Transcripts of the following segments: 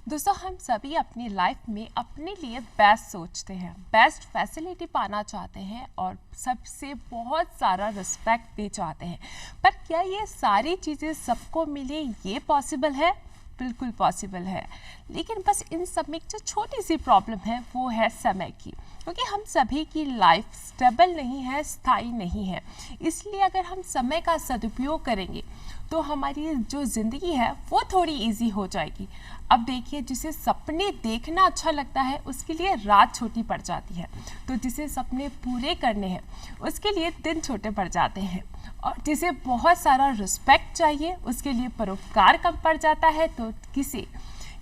दोस्तों हम सभी अपनी लाइफ में अपने लिए बेस्ट सोचते हैं, बेस्ट फैसिलिटी पाना चाहते हैं और सबसे बहुत सारा रिस्पेक्ट भी चाहते हैं। पर क्या ये सारी चीज़ें सबको मिले ये पॉसिबल है? बिल्कुल पॉसिबल है, लेकिन बस इन सब में जो छोटी सी प्रॉब्लम है वो है समय की, क्योंकि हम सभी की लाइफ स्टेबल नहीं है, स्थायी नहीं है। इसलिए अगर हम समय का सदुपयोग करेंगे तो हमारी जो ज़िंदगी है वो थोड़ी इजी हो जाएगी। अब देखिए, जिसे सपने देखना अच्छा लगता है उसके लिए रात छोटी पड़ जाती है, तो जिसे सपने पूरे करने हैं उसके लिए दिन छोटे पड़ जाते हैं, और जिसे बहुत सारा रिस्पेक्ट चाहिए उसके लिए परोपकार कम पड़ जाता है, तो किसी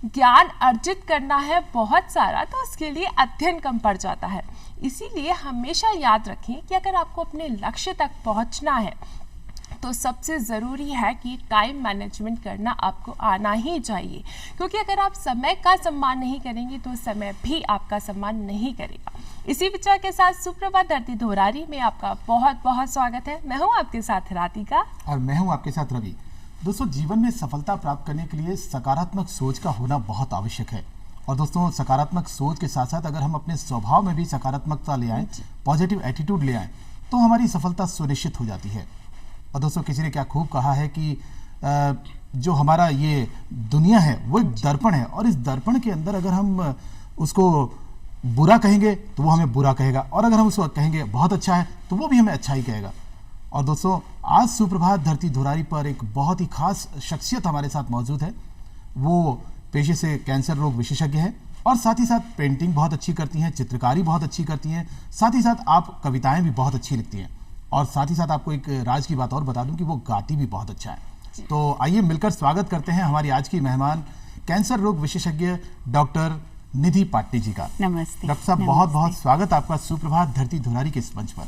ज्ञान अर्जित करना है बहुत सारा तो उसके लिए अध्ययन कम पड़ जाता है। इसीलिए हमेशा याद रखें कि अगर आपको अपने लक्ष्य तक पहुंचना है तो सबसे ज़रूरी है कि टाइम मैनेजमेंट करना आपको आना ही चाहिए, क्योंकि अगर आप समय का सम्मान नहीं करेंगे तो समय भी आपका सम्मान नहीं करेगा। इसी विचार के साथ सुप्रभात धरती धोरारी में आपका बहुत बहुत स्वागत है। मैं हूं आपके साथ राधिका और मैं हूं आपके साथ रवि। दोस्तों, जीवन में सफलता प्राप्त करने के लिए सकारात्मक सोच का होना बहुत आवश्यक है। और दोस्तों, सकारात्मक सोच के साथ साथ अगर हम अपने स्वभाव में भी सकारात्मकता ले आएँ, पॉजिटिव एटीट्यूड ले आएँ, तो हमारी सफलता सुनिश्चित हो जाती है। और दोस्तों, किसी ने क्या खूब कहा है कि जो हमारा ये दुनिया है वो एक दर्पण है, और इस दर्पण के अंदर अगर हम उसको बुरा कहेंगे तो वो हमें बुरा कहेगा, और अगर हम उसको कहेंगे बहुत अच्छा है तो वो भी हमें अच्छा ही कहेगा। और दोस्तों, आज सुप्रभात धरती धुरारी पर एक बहुत ही खास शख्सियत हमारे साथ मौजूद है। वो पेशे से कैंसर रोग विशेषज्ञ है और साथ ही साथ पेंटिंग बहुत अच्छी करती हैं, चित्रकारी बहुत अच्छी करती हैं, साथ ही साथ आप कविताएं भी बहुत अच्छी लिखती हैं, और साथ ही साथ आपको एक राज की बात और बता दूं कि वो गाती भी बहुत अच्छा है। तो आइए मिलकर स्वागत करते हैं हमारी आज की मेहमान कैंसर रोग विशेषज्ञ डॉक्टर निधि पाटनी जी का। नमस्ते डॉक्टर साहब, बहुत बहुत स्वागत आपका सुप्रभात धरती धुरारी के इस मंच पर।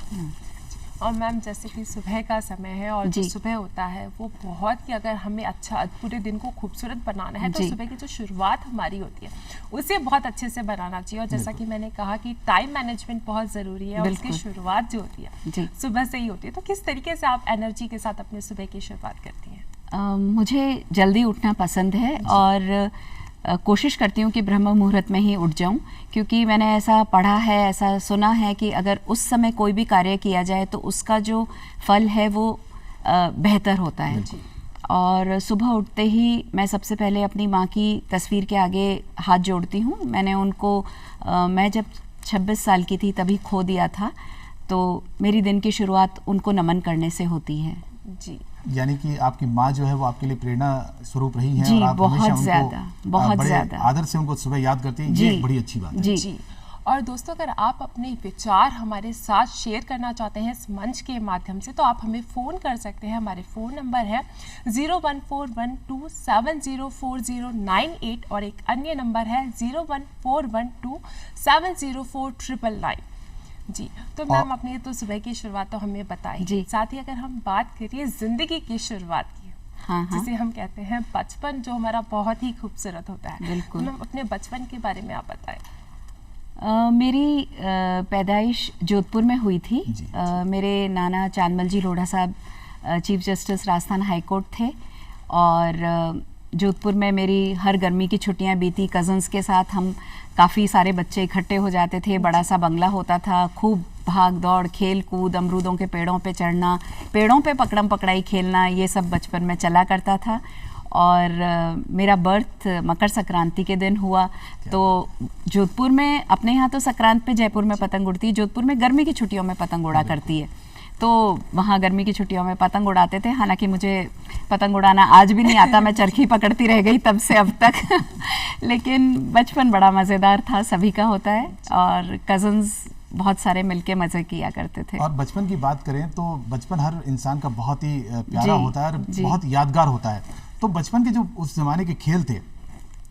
और मैम, जैसे कि सुबह का समय है और जो सुबह होता है वो बहुत ही, अगर हमें अच्छा पूरे दिन को खूबसूरत बनाना है तो सुबह की जो शुरुआत हमारी होती है उसे बहुत अच्छे से बनाना चाहिए। और जैसा कि मैंने कहा कि टाइम मैनेजमेंट बहुत ज़रूरी है और उसकी शुरुआत जो होती है सुबह से ही होती है। तो किस तरीके से आप एनर्जी के साथ अपने सुबह की शुरुआत करती हैं? मुझे जल्दी उठना पसंद है और कोशिश करती हूँ कि ब्रह्म मुहूर्त में ही उठ जाऊँ, क्योंकि मैंने ऐसा पढ़ा है, ऐसा सुना है कि अगर उस समय कोई भी कार्य किया जाए तो उसका जो फल है वो बेहतर होता है। और सुबह उठते ही मैं सबसे पहले अपनी माँ की तस्वीर के आगे हाथ जोड़ती हूँ। मैंने उनको मैं जब 26 साल की थी तभी खो दिया था, तो मेरी दिन की शुरुआत उनको नमन करने से होती है। जी, यानी कि आपकी माँ जो है वो आपके लिए प्रेरणा स्वरूप रही है। जी, और आप बहुत ज्यादा, बहुत ज्यादा आदर से उनको सुबह याद करते हैं। ये एक बड़ी अच्छी बात है। जी। और दोस्तों, अगर आप अपने विचार हमारे साथ शेयर करना चाहते हैं इस मंच के माध्यम से तो आप हमें फ़ोन कर सकते हैं। हमारे फ़ोन नंबर है 01412704098 और एक अन्य नंबर है 01412704999। जी, तो मैम अपनी तो सुबह की शुरुआत तो हमें बताई, साथ ही अगर हम बात करिए जिंदगी की शुरुआत की, जिसे हम कहते हैं बचपन, जो हमारा बहुत ही खूबसूरत होता है। बिल्कुल। मैम अपने बचपन के बारे में आप बताएं। मेरी पैदाइश जोधपुर में हुई थी। मेरे नाना चांदमल जी लोढ़ा साहब chief justice Rajasthan high court थे, और जोधपुर में मेरी हर गर्मी की छुट्टियां बीती। कज़न्स के साथ हम काफ़ी सारे बच्चे इकट्ठे हो जाते थे, बड़ा सा बंगला होता था, खूब भाग दौड़, खेल कूद, अमरूदों के पेड़ों पे चढ़ना, पेड़ों पे पकड़म पकड़ाई खेलना, ये सब बचपन में चला करता था। और मेरा बर्थ मकर संक्रांति के दिन हुआ। तो जोधपुर में, अपने यहाँ तो संक्रांत पे जयपुर में पतंग उड़ती है, जोधपुर में गर्मी की छुट्टियों में पतंग उड़ा करती है, तो वहाँ गर्मी की छुट्टियों में पतंग उड़ाते थे। हालांकि मुझे पतंग उड़ाना आज भी नहीं आता, मैं चरखी पकड़ती रह गई तब से अब तक लेकिन बचपन बड़ा मज़ेदार था, सभी का होता है, और कज़न्स बहुत सारे मिलके मज़े किया करते थे। और बचपन की बात करें तो बचपन हर इंसान का बहुत ही प्यारा होता है और बहुत यादगार होता है। तो बचपन के जो उस जमाने के खेल थे,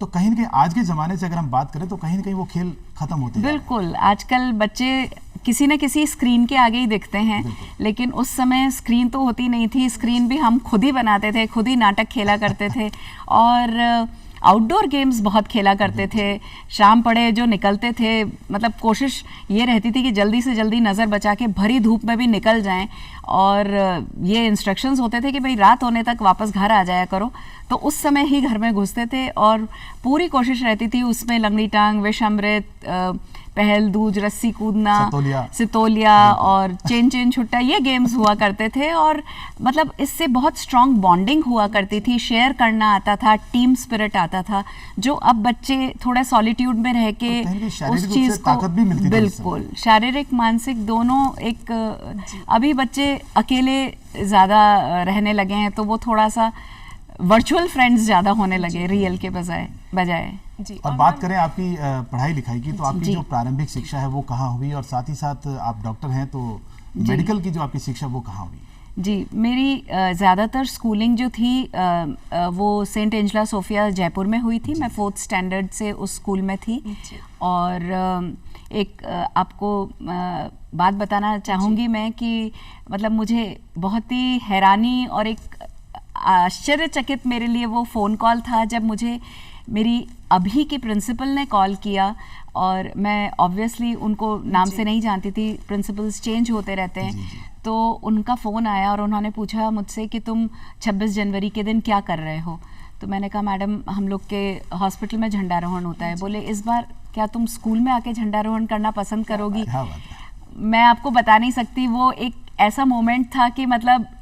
तो कहीं न कहीं आज के ज़माने से अगर हम बात करें तो कहीं न कहीं वो खेल खत्म होते हैं। बिल्कुल, आजकल बच्चे किसी न किसी स्क्रीन के आगे ही दिखते हैं, लेकिन उस समय स्क्रीन तो होती नहीं थी। स्क्रीन भी हम खुद ही बनाते थे, खुद ही नाटक खेला करते थे। और आउटडोर गेम्स बहुत खेला करते थे। शाम पड़े जो निकलते थे, मतलब कोशिश ये रहती थी कि जल्दी से जल्दी नज़र बचा के भरी धूप में भी निकल जाएं, और ये इंस्ट्रक्शंस होते थे कि भाई रात होने तक वापस घर आ जाया करो। तो उस समय ही घर में घुसते थे और पूरी कोशिश रहती थी उसमें लंगड़ी टांग, विष अमृत, पहल दूज, रस्सी कूदना, सितोलिया और चेन चेन छुट्टा, ये गेम्स हुआ करते थे। और मतलब इससे बहुत स्ट्रांग बॉन्डिंग हुआ करती थी, शेयर करना आता था, टीम स्पिरिट आता था, जो अब बच्चे थोड़ा सॉलिट्यूड में रह के उस चीज को, बिल्कुल शारीरिक मानसिक दोनों एक, अभी बच्चे अकेले ज्यादा रहने लगे हैं, तो वो थोड़ा सा वर्चुअल फ्रेंड्स ज्यादा होने लगे रियल के बजाय। जी। और बात करें आपकी पढ़ाई लिखाई की, तो आपकी जो प्रारंभिक शिक्षा है वो कहाँ हुई, और साथ ही साथ आप डॉक्टर हैं तो मेडिकल की जो आपकी शिक्षा वो कहाँ हुई? जी, मेरी ज़्यादातर स्कूलिंग जो थी वो सेंट एंजला सोफिया जयपुर में हुई थी। मैं 4th स्टैंडर्ड से उस स्कूल में थी। और एक आपको बात बताना चाहूँगी मैं कि मतलब मुझे बहुत ही हैरानी और एक आश्चर्यचकित मेरे लिए वो फ़ोन कॉल था जब मुझे मेरी अभी की प्रिंसिपल ने कॉल किया। और मैं ऑब्वियसली उनको नाम से नहीं जानती थी, प्रिंसिपल्स चेंज होते रहते हैं। तो उनका फ़ोन आया और उन्होंने पूछा मुझसे कि तुम 26 जनवरी के दिन क्या कर रहे हो। तो मैंने कहा मैडम हम लोग के हॉस्पिटल में झंडारोहण होता है। बोले इस बार क्या तुम स्कूल में आके झंडारोहण करना पसंद करोगी? मैं आपको बता नहीं सकती, वो एक ऐसा मोमेंट था कि मतलब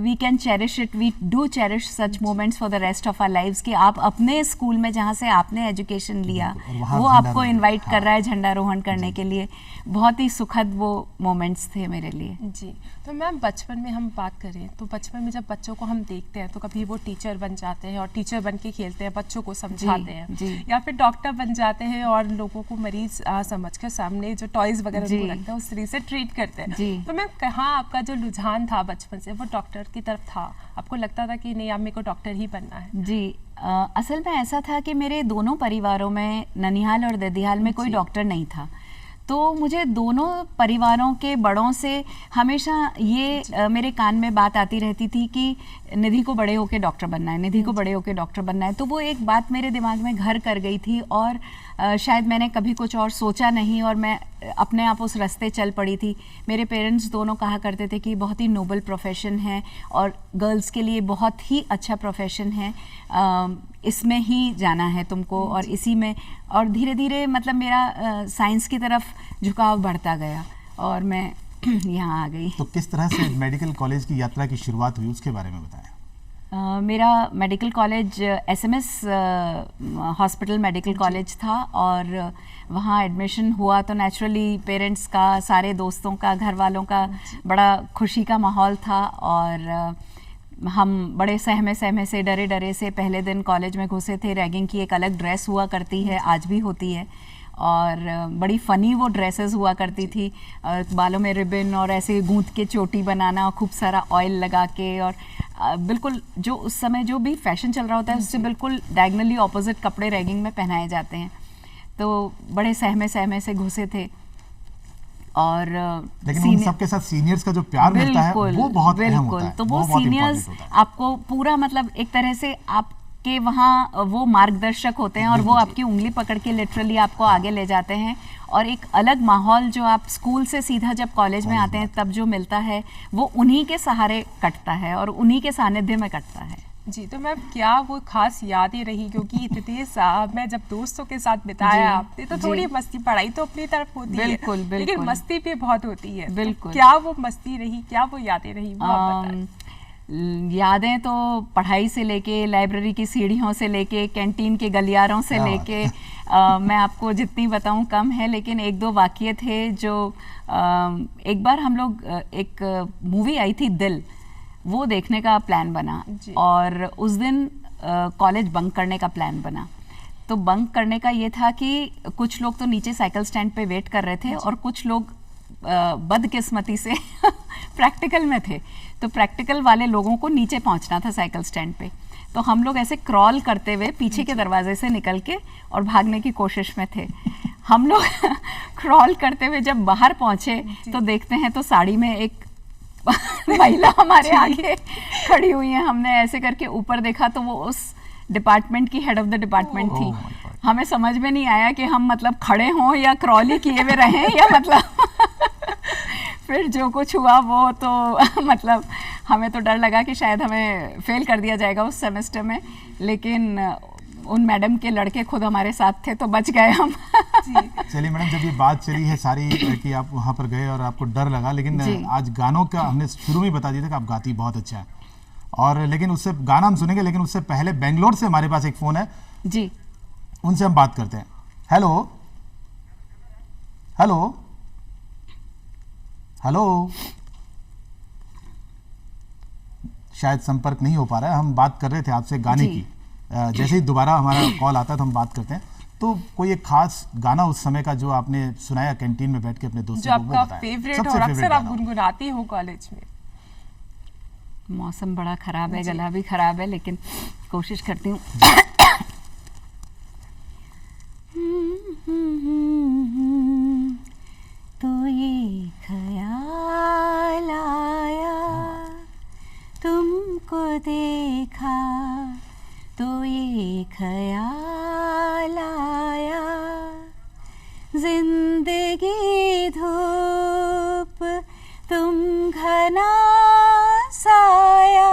we can cherish it, we do cherish such moments for the rest of our lives, कि आप अपने स्कूल में जहाँ से आपने एजुकेशन लिया वो आपको इनवाइट कर रहा है झंडारोहण करने के लिए। बहुत ही सुखद वो मोमेंट्स थे मेरे लिए। जी, तो मैम बचपन में हम बात करें तो बचपन में जब बच्चों को हम देखते हैं तो कभी वो टीचर बन जाते हैं और टीचर बन के खेलते हैं, बच्चों को समझाते हैं, या फिर डॉक्टर बन जाते हैं और लोगों को मरीज समझ कर सामने जो टॉयज वगैरह उनको रखते हैं उस तरीके से ट्रीट करते हैं। तो मैम कहाँ आपका जो रुझान था बचपन से वो डॉक्टर की तरफ था? आपको लगता था कि नहीं अब मेरे को डॉक्टर ही बनना है? जी, असल में ऐसा था कि मेरे दोनों परिवारों में, ननिहाल और ददियाल में, कोई डॉक्टर नहीं था। तो मुझे दोनों परिवारों के बड़ों से हमेशा ये मेरे कान में बात आती रहती थी कि निधि को बड़े होके डॉक्टर बनना है, निधि को बड़े होके डॉक्टर बनना है। तो वो एक बात मेरे दिमाग में घर कर गई थी और शायद मैंने कभी कुछ और सोचा नहीं और मैं अपने आप उस रास्ते चल पड़ी थी। मेरे पेरेंट्स दोनों कहा करते थे कि बहुत ही नोबल प्रोफेशन है और गर्ल्स के लिए बहुत ही अच्छा प्रोफेशन है, इसमें ही जाना है तुमको और इसी में। और धीरे धीरे मतलब मेरा साइंस की तरफ झुकाव बढ़ता गया और मैं यहाँ आ गई। तो किस तरह से मेडिकल कॉलेज की यात्रा की शुरुआत हुई उसके बारे में बताएं। मेरा medical college SMS hospital medical college था और वहाँ एडमिशन हुआ तो नेचुरली पेरेंट्स का, सारे दोस्तों का, घर वालों का बड़ा खुशी का माहौल था। और हम बड़े सहमे सहमे से, डरे डरे से पहले दिन कॉलेज में घुसे थे। रैगिंग की एक अलग ड्रेस हुआ करती है, आज भी होती है, और बड़ी फ़नी वो ड्रेसेस हुआ करती थी। बालों में रिबन और ऐसे गूंथ के चोटी बनाना और खूब सारा ऑयल लगा के, और बिल्कुल जो उस समय जो भी फैशन चल रहा होता है उससे बिल्कुल डायगनली ऑपोजिट कपड़े रैगिंग में पहनाए जाते हैं। तो बड़े सहमे सहमे से घुसे थे। और लेकिन उन सबके साथ सीनियर्स का जो प्यार मिलता है वो बहुत अहम होता है। तो वो सीनियर्स आपको पूरा मतलब एक तरह से आपके वहाँ वो मार्गदर्शक होते हैं और वो आपकी उंगली पकड़ के लिटरली आपको आगे ले जाते हैं। और एक अलग माहौल जो आप स्कूल से सीधा जब कॉलेज में आते हैं तब जो मिलता है वो उन्हीं के सहारे कटता है और उन्हीं के सानिध्य में कटता है। जी, तो मैम क्या वो खास यादें रही, क्योंकि इतने साल मैं जब दोस्तों के साथ बिताया आपने तो थोड़ी मस्ती, पढ़ाई तो अपनी तरफ होती है लेकिन मस्ती भी बहुत होती है। बिल्कुल। तो क्या वो मस्ती रही, क्या वो यादें रही, वो आप बताएं। यादें तो पढ़ाई से लेके, लाइब्रेरी की सीढ़ियों से लेके, कैंटीन के गलियारों से लेके मैं आपको जितनी बताऊं कम है। लेकिन एक दो वाक़ये थे जो एक बार हम लोग एक मूवी आई थी दिल, वो देखने का प्लान बना और उस दिन कॉलेज बंक करने का प्लान बना। तो बंक करने का ये था कि कुछ लोग तो नीचे साइकिल स्टैंड पे वेट कर रहे थे और कुछ लोग बदकिस्मती से प्रैक्टिकल में थे। तो प्रैक्टिकल वाले लोगों को नीचे पहुंचना था साइकिल स्टैंड पे। तो हम लोग ऐसे क्रॉल करते हुए पीछे के दरवाजे से निकल के और भागने की कोशिश में थे। हम लोग क्रॉल करते हुए जब बाहर पहुंचे तो देखते हैं तो साड़ी में एक महिला हमारे आगे खड़ी हुई है। हमने ऐसे करके ऊपर देखा तो वो उस डिपार्टमेंट की हेड ऑफ द डिपार्टमेंट थी। Oh my God. हमें समझ में नहीं आया कि हम मतलब खड़े हों या क्रॉली किए हुए रहें या मतलब फिर जो कुछ हुआ वो तो मतलब हमें तो डर लगा कि शायद हमें फेल कर दिया जाएगा उस सेमेस्टर में, लेकिन उन मैडम के लड़के खुद हमारे साथ थे तो बच गए हम। चलिए मैडम, जब ये बात चली है सारी कि आप वहाँ पर गए और आपको डर लगा, लेकिन आज गानों का हमने शुरू में बता दिया था कि आप गाती बहुत अच्छा है, और लेकिन उससे गाना हम सुनेंगे, लेकिन उससे पहले बेंगलोर से हमारे पास एक फ़ोन है जी, उनसे हम बात करते हैं। हेलो हेलो हेलो, शायद संपर्क नहीं हो पा रहा है। हम बात कर रहे थे आपसे गाने की, जैसे ही दोबारा हमारा कॉल आता है तो हम बात करते हैं। तो कोई एक खास गाना उस समय का जो आपने सुनाया कैंटीन में बैठ के अपने दोस्तों को, वो जो बताएं। आपका फेवरेट सबसे और फेवरेट अक्सर आप गाना। गुनगुनाती हो कॉलेज में। मौसम बड़ा खराब है, गला भी खराब है, लेकिन कोशिश करती हूँ। तो ये ख्याल आया तुमको देखा, तो ये ख्याल आया जिंदगी धूप तुम घना साया,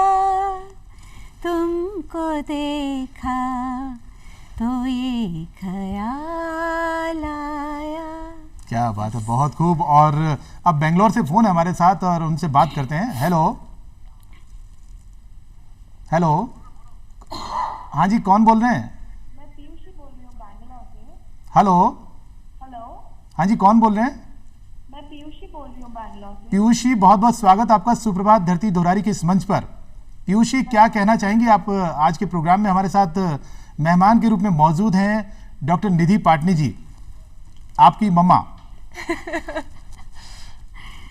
तुमको देखा तो ये ख्याल आया। क्या बात है, बहुत खूब। और अब बेंगलोर से फोन है हमारे साथ और उनसे बात करते हैं। हेलो हेलो, हाँ जी, कौन बोल रहे हैं? मैं पीयूषी बोल रही हूँ बैंगलोर से। हेलो हेलो, हाँ जी, कौन बोल रहे हैं? मैं पीयूषी बोल रही हूँ बैंगलोर से। पीयूषी, बहुत बहुत स्वागत आपका सुप्रभात धरती दोहरारी के इस मंच पर। पीयूषी, क्या कहना चाहेंगी आप? आज के प्रोग्राम में हमारे साथ मेहमान के रूप में मौजूद हैं डॉक्टर निधि पाटनी जी, आपकी मम्मा।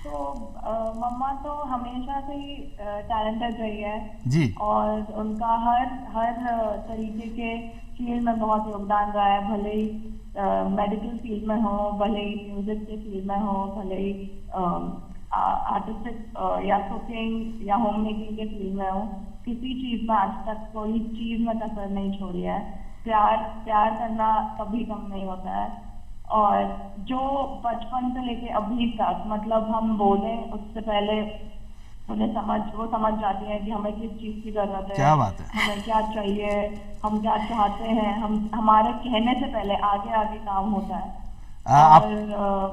तो मम्मा तो हमेशा से ही टैलेंटेड रही है जी, और उनका हर तरीके के फील्ड में बहुत योगदान रहा है, भले ही मेडिकल फील्ड में हो, भले ही म्यूजिक के फील्ड में हो, भले ही आर्टिस्टिक या कुकिंग या होम मेकिंग के फील्ड में हो, किसी चीज में आज तक कोई चीज में कसर नहीं छोड़ी है। प्यार करना कभी कम नहीं होता है, और जो बचपन से लेके अभी तक मतलब हम बोले उससे पहले वो समझ जाती है कि हमें किस चीज की जरूरत है, क्या बात है। हमें क्या चाहिए, हम क्या चाहते हैं, हमारे कहने से पहले आगे आगे काम होता है। आप और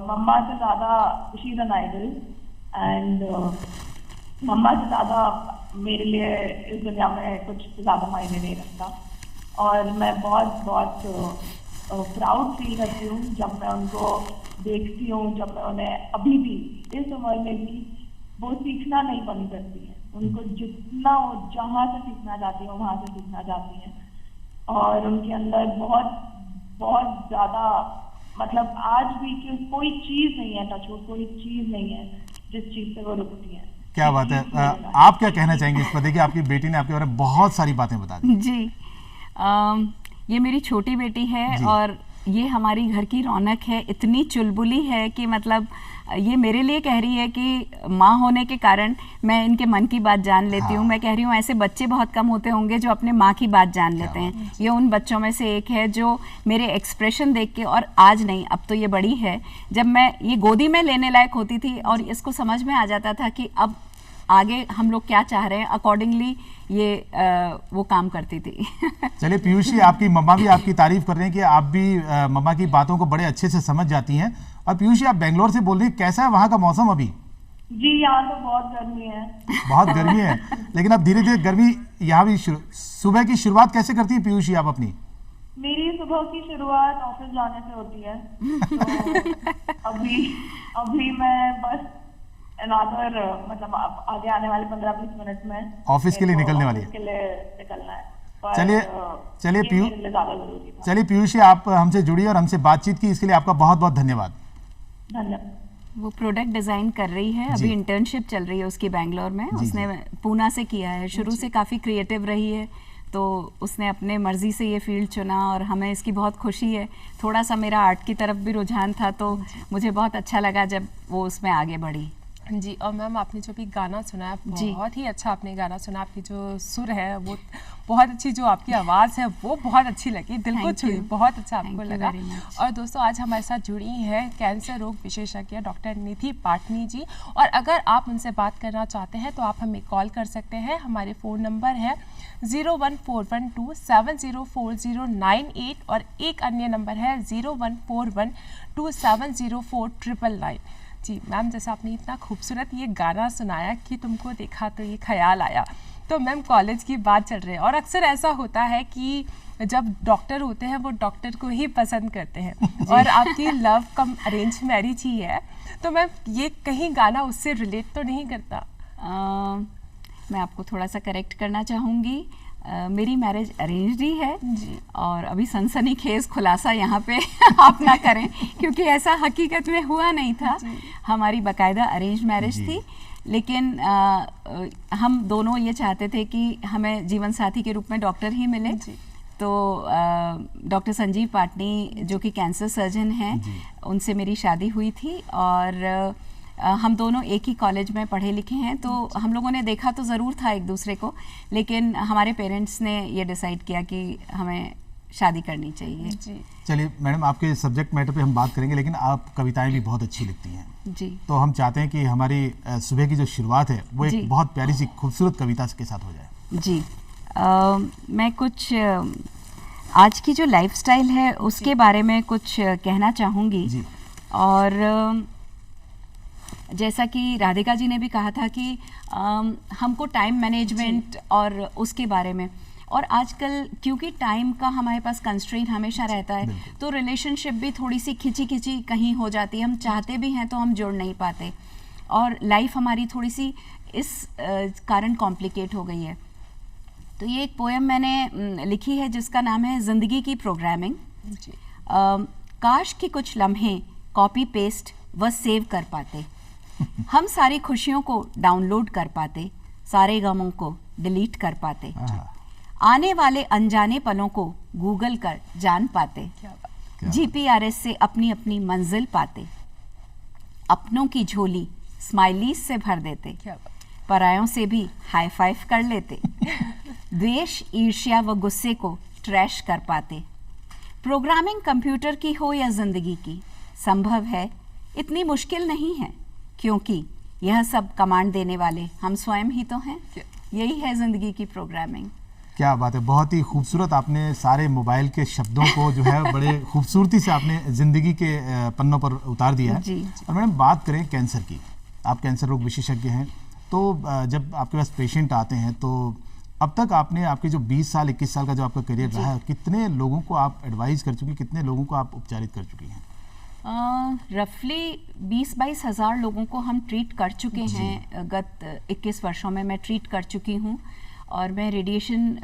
मम्मा से ज्यादा she is an idol, and mumma से ज्यादा मेरे लिए इस दुनिया में कुछ ज्यादा मायने नहीं रखता, और मैं बहुत प्राउड फील करती हूँ जब मैं उनको देखती हूँ, जब मैं उन्हें अभी भी इस उम्र में भी वो सीखना नहीं बंद करती है। उनको जितना वो जहाँ से सीखना चाहती है वहाँ से सीखना चाहती है, और उनके अंदर बहुत ज्यादा मतलब आज भी कि कोई चीज नहीं है, टचवुड कोई चीज नहीं है जिस चीज से वो रुकती है। क्या बात है। आप क्या कहना चाहेंगे इस पर? देखिए, आपकी बेटी ने आपके बारे में बहुत सारी बातें बता दी। जी, ये मेरी छोटी बेटी है और ये हमारी घर की रौनक है, इतनी चुलबुली है कि मतलब ये मेरे लिए कह रही है कि माँ होने के कारण मैं इनके मन की बात जान लेती हूँ। मैं कह रही हूँ ऐसे बच्चे बहुत कम होते होंगे जो अपने माँ की बात जान लेते हैं। ये उन बच्चों में से एक है जो मेरे एक्सप्रेशन देख के, और आज नहीं, अब तो ये बड़ी है, जब मैं ये गोदी में लेने लायक होती थी और इसको समझ में आ जाता था कि अब आगे हम लोग क्या चाह रहे हैं, अकॉर्डिंगली ये वो काम करती थी। चलिए पीयूषी, आपकी मम्मा भी आपकी तारीफ कर रहे हैं कि आप भी मम्मा की बातों को बड़े अच्छे से समझ जाती हैं। और पीयूषी, आप बेंगलोर से बोल रही हैं, कैसा है वहाँ का मौसम अभी? जी, यहाँ तो बहुत गर्मी है। बहुत गर्मी है, लेकिन अब धीरे धीरे गर्मी यहाँ भी सुबह की शुरुआत कैसे करती है पीयूषी आप अपनी? मेरी सुबह की शुरुआत ऑफिस जाने से होती है। तो अभी मैं बस मतलब आगे आने वाले 15-20 मिनट में ऑफिस के लिए निकलने वाली है। के लिए निकलना है। चलिए पीयूषी, आप हमसे जुड़ी और हमसे बातचीत की, इसके लिए आपका बहुत बहुत धन्यवाद। धन्यवाद। वो प्रोडक्ट डिज़ाइन कर रही है, अभी इंटर्नशिप चल रही है उसकी बैंगलोर में। उसने पूना से किया है, शुरू से काफ़ी क्रिएटिव रही है, तो उसने अपने मर्जी से ये फील्ड चुना और हमें इसकी बहुत खुशी है। थोड़ा सा मेरा आर्ट की तरफ भी रुझान था, तो मुझे बहुत अच्छा लगा जब वो उसमें आगे बढ़ी। जी, और मैम आपने जो भी गाना सुनाया बहुत ही अच्छा आपने गाना सुना, आपकी जो सुर है वो बहुत अच्छी, जो आपकी आवाज़ है वो बहुत अच्छी लगी, दिल को छुई, बहुत अच्छा आपको लगा। और दोस्तों आज हमारे साथ जुड़ी हैं कैंसर रोग विशेषज्ञ डॉक्टर निधि पाटनी जी, और अगर आप उनसे बात करना चाहते हैं तो आप हमें कॉल कर सकते हैं। हमारे फ़ोन नंबर है 01412704098 और एक अन्य नंबर है 01412704999। जी मैम, जैसे आपने इतना खूबसूरत ये गाना सुनाया कि तुमको देखा तो ये ख्याल आया, तो मैम कॉलेज की बात चल रही है और अक्सर ऐसा होता है कि जब डॉक्टर होते हैं वो डॉक्टर को ही पसंद करते हैं और आपकी लव कम अरेंज मैरिज ही है, तो मैम ये कहीं गाना उससे रिलेट तो नहीं करता? मैं आपको थोड़ा सा करेक्ट करना चाहूँगी। मेरी मैरिज अरेंज्ड ही है जी। और अभी सनसनीखेज खुलासा यहाँ पे आप ना करें क्योंकि ऐसा हकीकत में हुआ नहीं था। हमारी बाकायदा अरेंज मैरिज थी, लेकिन हम दोनों ये चाहते थे कि हमें जीवन साथी के रूप में डॉक्टर ही मिले। तो डॉक्टर संजीव पाटनी जो कि कैंसर सर्जन हैं, उनसे मेरी शादी हुई थी और हम दोनों एक ही कॉलेज में पढ़े लिखे हैं, तो हम लोगों ने देखा तो ज़रूर था एक दूसरे को, लेकिन हमारे पेरेंट्स ने ये डिसाइड किया कि हमें शादी करनी चाहिए। चलिए मैडम, आपके सब्जेक्ट मैटर पे हम बात करेंगे, लेकिन आप कविताएं भी बहुत अच्छी लिखती हैं जी। तो हम चाहते हैं कि हमारी सुबह की जो शुरुआत है वो एक बहुत प्यारी सी खूबसूरत कविता के साथ हो जाए। जी, मैं कुछ आज की जो लाइफस्टाइल है उसके बारे में कुछ कहना चाहूँगी। और जैसा कि राधिका जी ने भी कहा था कि हमको टाइम मैनेजमेंट और उसके बारे में, और आजकल क्योंकि टाइम का हमारे पास कंस्ट्रेंट हमेशा रहता है, तो रिलेशनशिप भी थोड़ी सी खिंची खिंची कहीं हो जाती है। हम चाहते भी हैं तो हम जुड़ नहीं पाते और लाइफ हमारी थोड़ी सी इस कारण कॉम्प्लिकेट हो गई है। तो ये एक पोएम मैंने लिखी है जिसका नाम है ज़िंदगी की प्रोग्रामिंग। काश कि कुछ लम्हे कॉपी पेस्ट व सेव कर पाते, हम सारी खुशियों को डाउनलोड कर पाते, सारे गमों को डिलीट कर पाते, आने वाले अनजाने पलों को गूगल कर जान पाते, जीपीआरएस से अपनी अपनी मंजिल पाते, अपनों की झोली स्माइलीज से भर देते, परायों से भी हाई फाइव कर लेते, द्वेष ईर्ष्या व गुस्से को ट्रैश कर पाते। प्रोग्रामिंग कंप्यूटर की हो या जिंदगी की, संभव है इतनी मुश्किल नहीं है, क्योंकि यह सब कमांड देने वाले हम स्वयं ही तो हैं। यही है जिंदगी की प्रोग्रामिंग। क्या बात है, बहुत ही खूबसूरत आपने सारे मोबाइल के शब्दों को जो है बड़े खूबसूरती से आपने जिंदगी के पन्नों पर उतार दिया है। और मैडम बात करें कैंसर की, आप कैंसर रोग विशेषज्ञ हैं, तो जब आपके पास पेशेंट आते हैं तो अब तक आपने आपके जो 20 साल 21 साल का जो आपका करियर रहा है, कितने लोगों को आप एडवाइस कर चुकी, कितने लोगों को आप उपचारित कर चुकी हैं? रफली 20-22 हज़ार लोगों को हम ट्रीट कर चुके हैं। गत 21 वर्षों में मैं ट्रीट कर चुकी हूँ और मैं रेडिएशन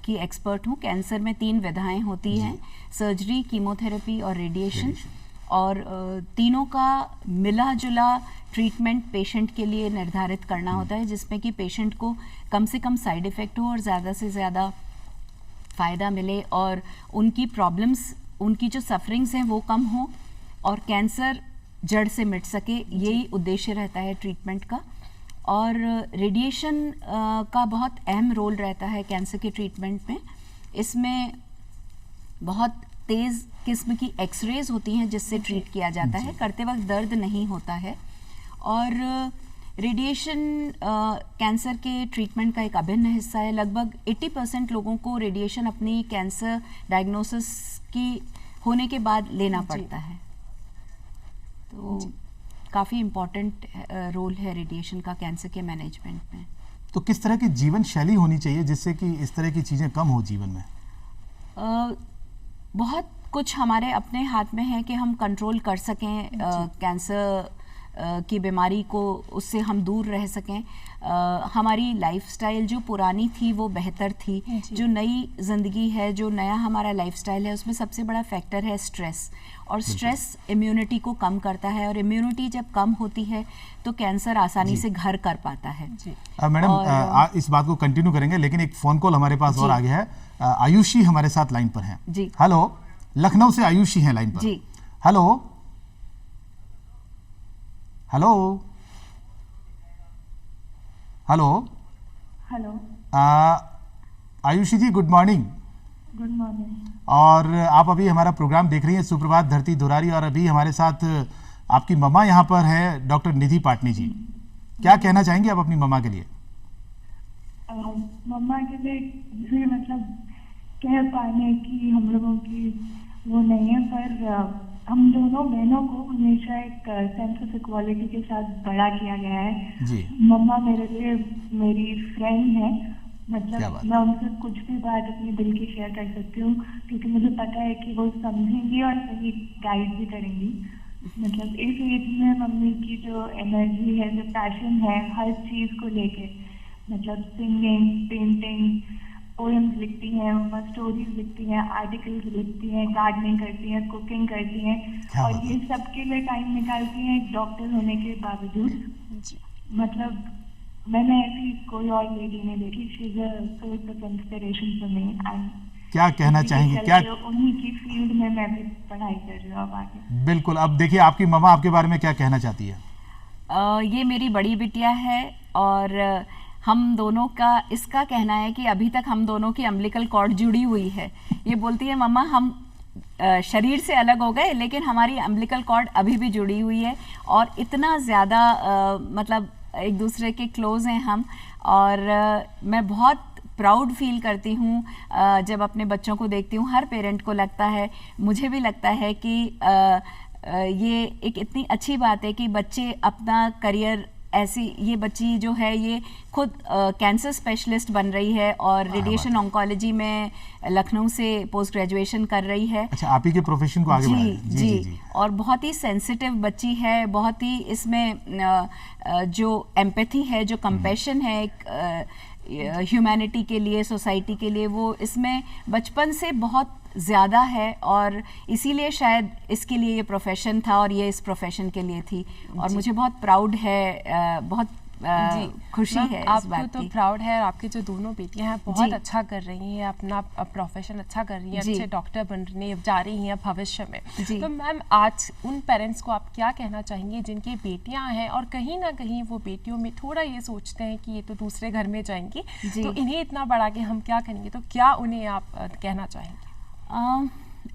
की एक्सपर्ट हूँ। कैंसर में 3 विधाएं होती हैं, सर्जरी, कीमोथेरेपी और रेडिएशन, और तीनों का मिला जुला ट्रीटमेंट पेशेंट के लिए निर्धारित करना होता है, जिसमें कि पेशेंट को कम से कम साइड इफ़ेक्ट हो और ज़्यादा से ज़्यादा फ़ायदा मिले और उनकी प्रॉब्लम्स, उनकी जो सफरिंग्स हैं वो कम हो और कैंसर जड़ से मिट सके। यही उद्देश्य रहता है ट्रीटमेंट का। और रेडिएशन का बहुत अहम रोल रहता है कैंसर के ट्रीटमेंट में। इसमें बहुत तेज़ किस्म की एक्सरेज होती हैं जिससे ट्रीट किया जाता है। करते वक्त दर्द नहीं होता है और रेडिएशन कैंसर के ट्रीटमेंट का एक अभिन्न हिस्सा है। लगभग 80% लोगों को रेडिएशन अपनी कैंसर डायग्नोसिस की होने के बाद लेना पड़ता है। तो काफ़ी इम्पोर्टेंट रोल है रेडिएशन का कैंसर के मैनेजमेंट में। तो किस तरह की जीवन शैली होनी चाहिए जिससे कि इस तरह की चीज़ें कम हो जीवन में? बहुत कुछ हमारे अपने हाथ में है कि हम कंट्रोल कर सकें कैंसर की बीमारी को, उससे हम दूर रह सकें। हमारी लाइफस्टाइल जो पुरानी थी वो बेहतर थी। जो नई ज़िंदगी है, जो नया हमारा लाइफस्टाइल है, उसमें सबसे बड़ा फैक्टर है स्ट्रेस, और स्ट्रेस इम्यूनिटी को कम करता है और इम्यूनिटी जब कम होती है तो कैंसर आसानी से घर कर पाता है। मैडम इस बात को कंटिन्यू करेंगे, लेकिन एक फ़ोन कॉल हमारे पास और आ गया है। आयुषी हमारे साथ लाइन पर हैं। जी, हेलो, लखनऊ से आयुषी हैं लाइन पर। जी, hello hello hello. Hello. Ayushi ji good morning. Good morning. और आप अभी हमारा प्रोग्राम देख रही हैं सुप्रभात धरती दुरारी, और अभी हमारे साथ आपकी मम्मा यहाँ पर है डॉक्टर निधि पाटनी जी। क्या कहना चाहेंगे आप अपनी मम्मा के लिए? मम्मा के लिए भी मतलब कह पाने की हम लोगों की वो नहीं है, पर हम दोनों बहनों को हमेशा एक सेंस ऑफ इक्वालिटी के साथ बड़ा किया गया है जी। मम्मा मेरे लिए मेरी फ्रेंड है, मतलब मैं उनसे कुछ भी बात अपने दिल की शेयर कर सकती हूँ, क्योंकि मुझे पता है कि वो समझेंगी और सही गाइड भी करेंगी। मतलब इस एज में मम्मी की जो एनर्जी है, जो पैशन है हर चीज़ को लेके, मतलब सिंगिंग, पेंटिंग, पोएम्स लिखती हैं, स्टोरीज लिखती हैं, आर्टिकल्स लिखती हैं, गार्डनिंग करती हैं, कुकिंग करती हैं, और ये सब के लिए टाइम निकालती हैं एक डॉक्टर होने के बावजूद। मतलब मैंने ऐसी कोई और लेडी नहीं देखी। She is a source of inspiration for me. And क्या कहना चाहेंगी? क्या उन्हीं की फील्ड में मैं भी पढ़ाई कर रही हूँ अब आगे। बिल्कुल। अब देखिए आपकी मम्मा आपके बारे में क्या कहना चाहती है? ये मेरी बड़ी बिटिया है, और हम दोनों का इसका कहना है कि अभी तक हम दोनों की अम्बिलिकल कॉर्ड जुड़ी हुई है। ये बोलती है मम्मा हम शरीर से अलग हो गए लेकिन हमारी अम्बिलिकल कॉर्ड अभी भी जुड़ी हुई है, और इतना ज़्यादा मतलब एक दूसरे के क्लोज हैं हम। और मैं बहुत प्राउड फील करती हूँ जब अपने बच्चों को देखती हूँ। हर पेरेंट को लगता है, मुझे भी लगता है कि ये एक इतनी अच्छी बात है कि बच्चे अपना करियर ऐसी, ये बच्ची जो है ये खुद कैंसर स्पेशलिस्ट बन रही है और रेडिएशन ऑन्कोलॉजी में लखनऊ से पोस्ट ग्रेजुएशन कर रही है। अच्छा, आप ही के प्रोफेशन को आगे बढ़ा रही हैं। जी, जी। और बहुत ही सेंसिटिव बच्ची है, बहुत ही इसमें जो एम्पैथी है, जो कंपैशन है एक ह्यूमैनिटी के लिए, सोसाइटी के लिए, वो इसमें बचपन से बहुत ज़्यादा है, और इसीलिए शायद इसके लिए ये प्रोफेशन था और ये इस प्रोफेशन के लिए थी। और मुझे बहुत प्राउड है, बहुत खुशी है इस बात आपको तो प्राउड है। आपकी जो दोनों बेटियां हैं बहुत अच्छा कर रही हैं, अपना प्रोफेशन अच्छा कर रही हैं, अच्छे डॉक्टर बनने जा रही हैं भविष्य में। तो मैम आज उन पेरेंट्स को आप क्या कहना चाहेंगे जिनकी बेटियां हैं और कहीं ना कहीं वो बेटियों में थोड़ा ये सोचते हैं कि ये तो दूसरे घर में जाएंगी, तो इन्हें इतना बड़ा के हम क्या करेंगे, तो क्या उन्हें आप कहना चाहेंगे?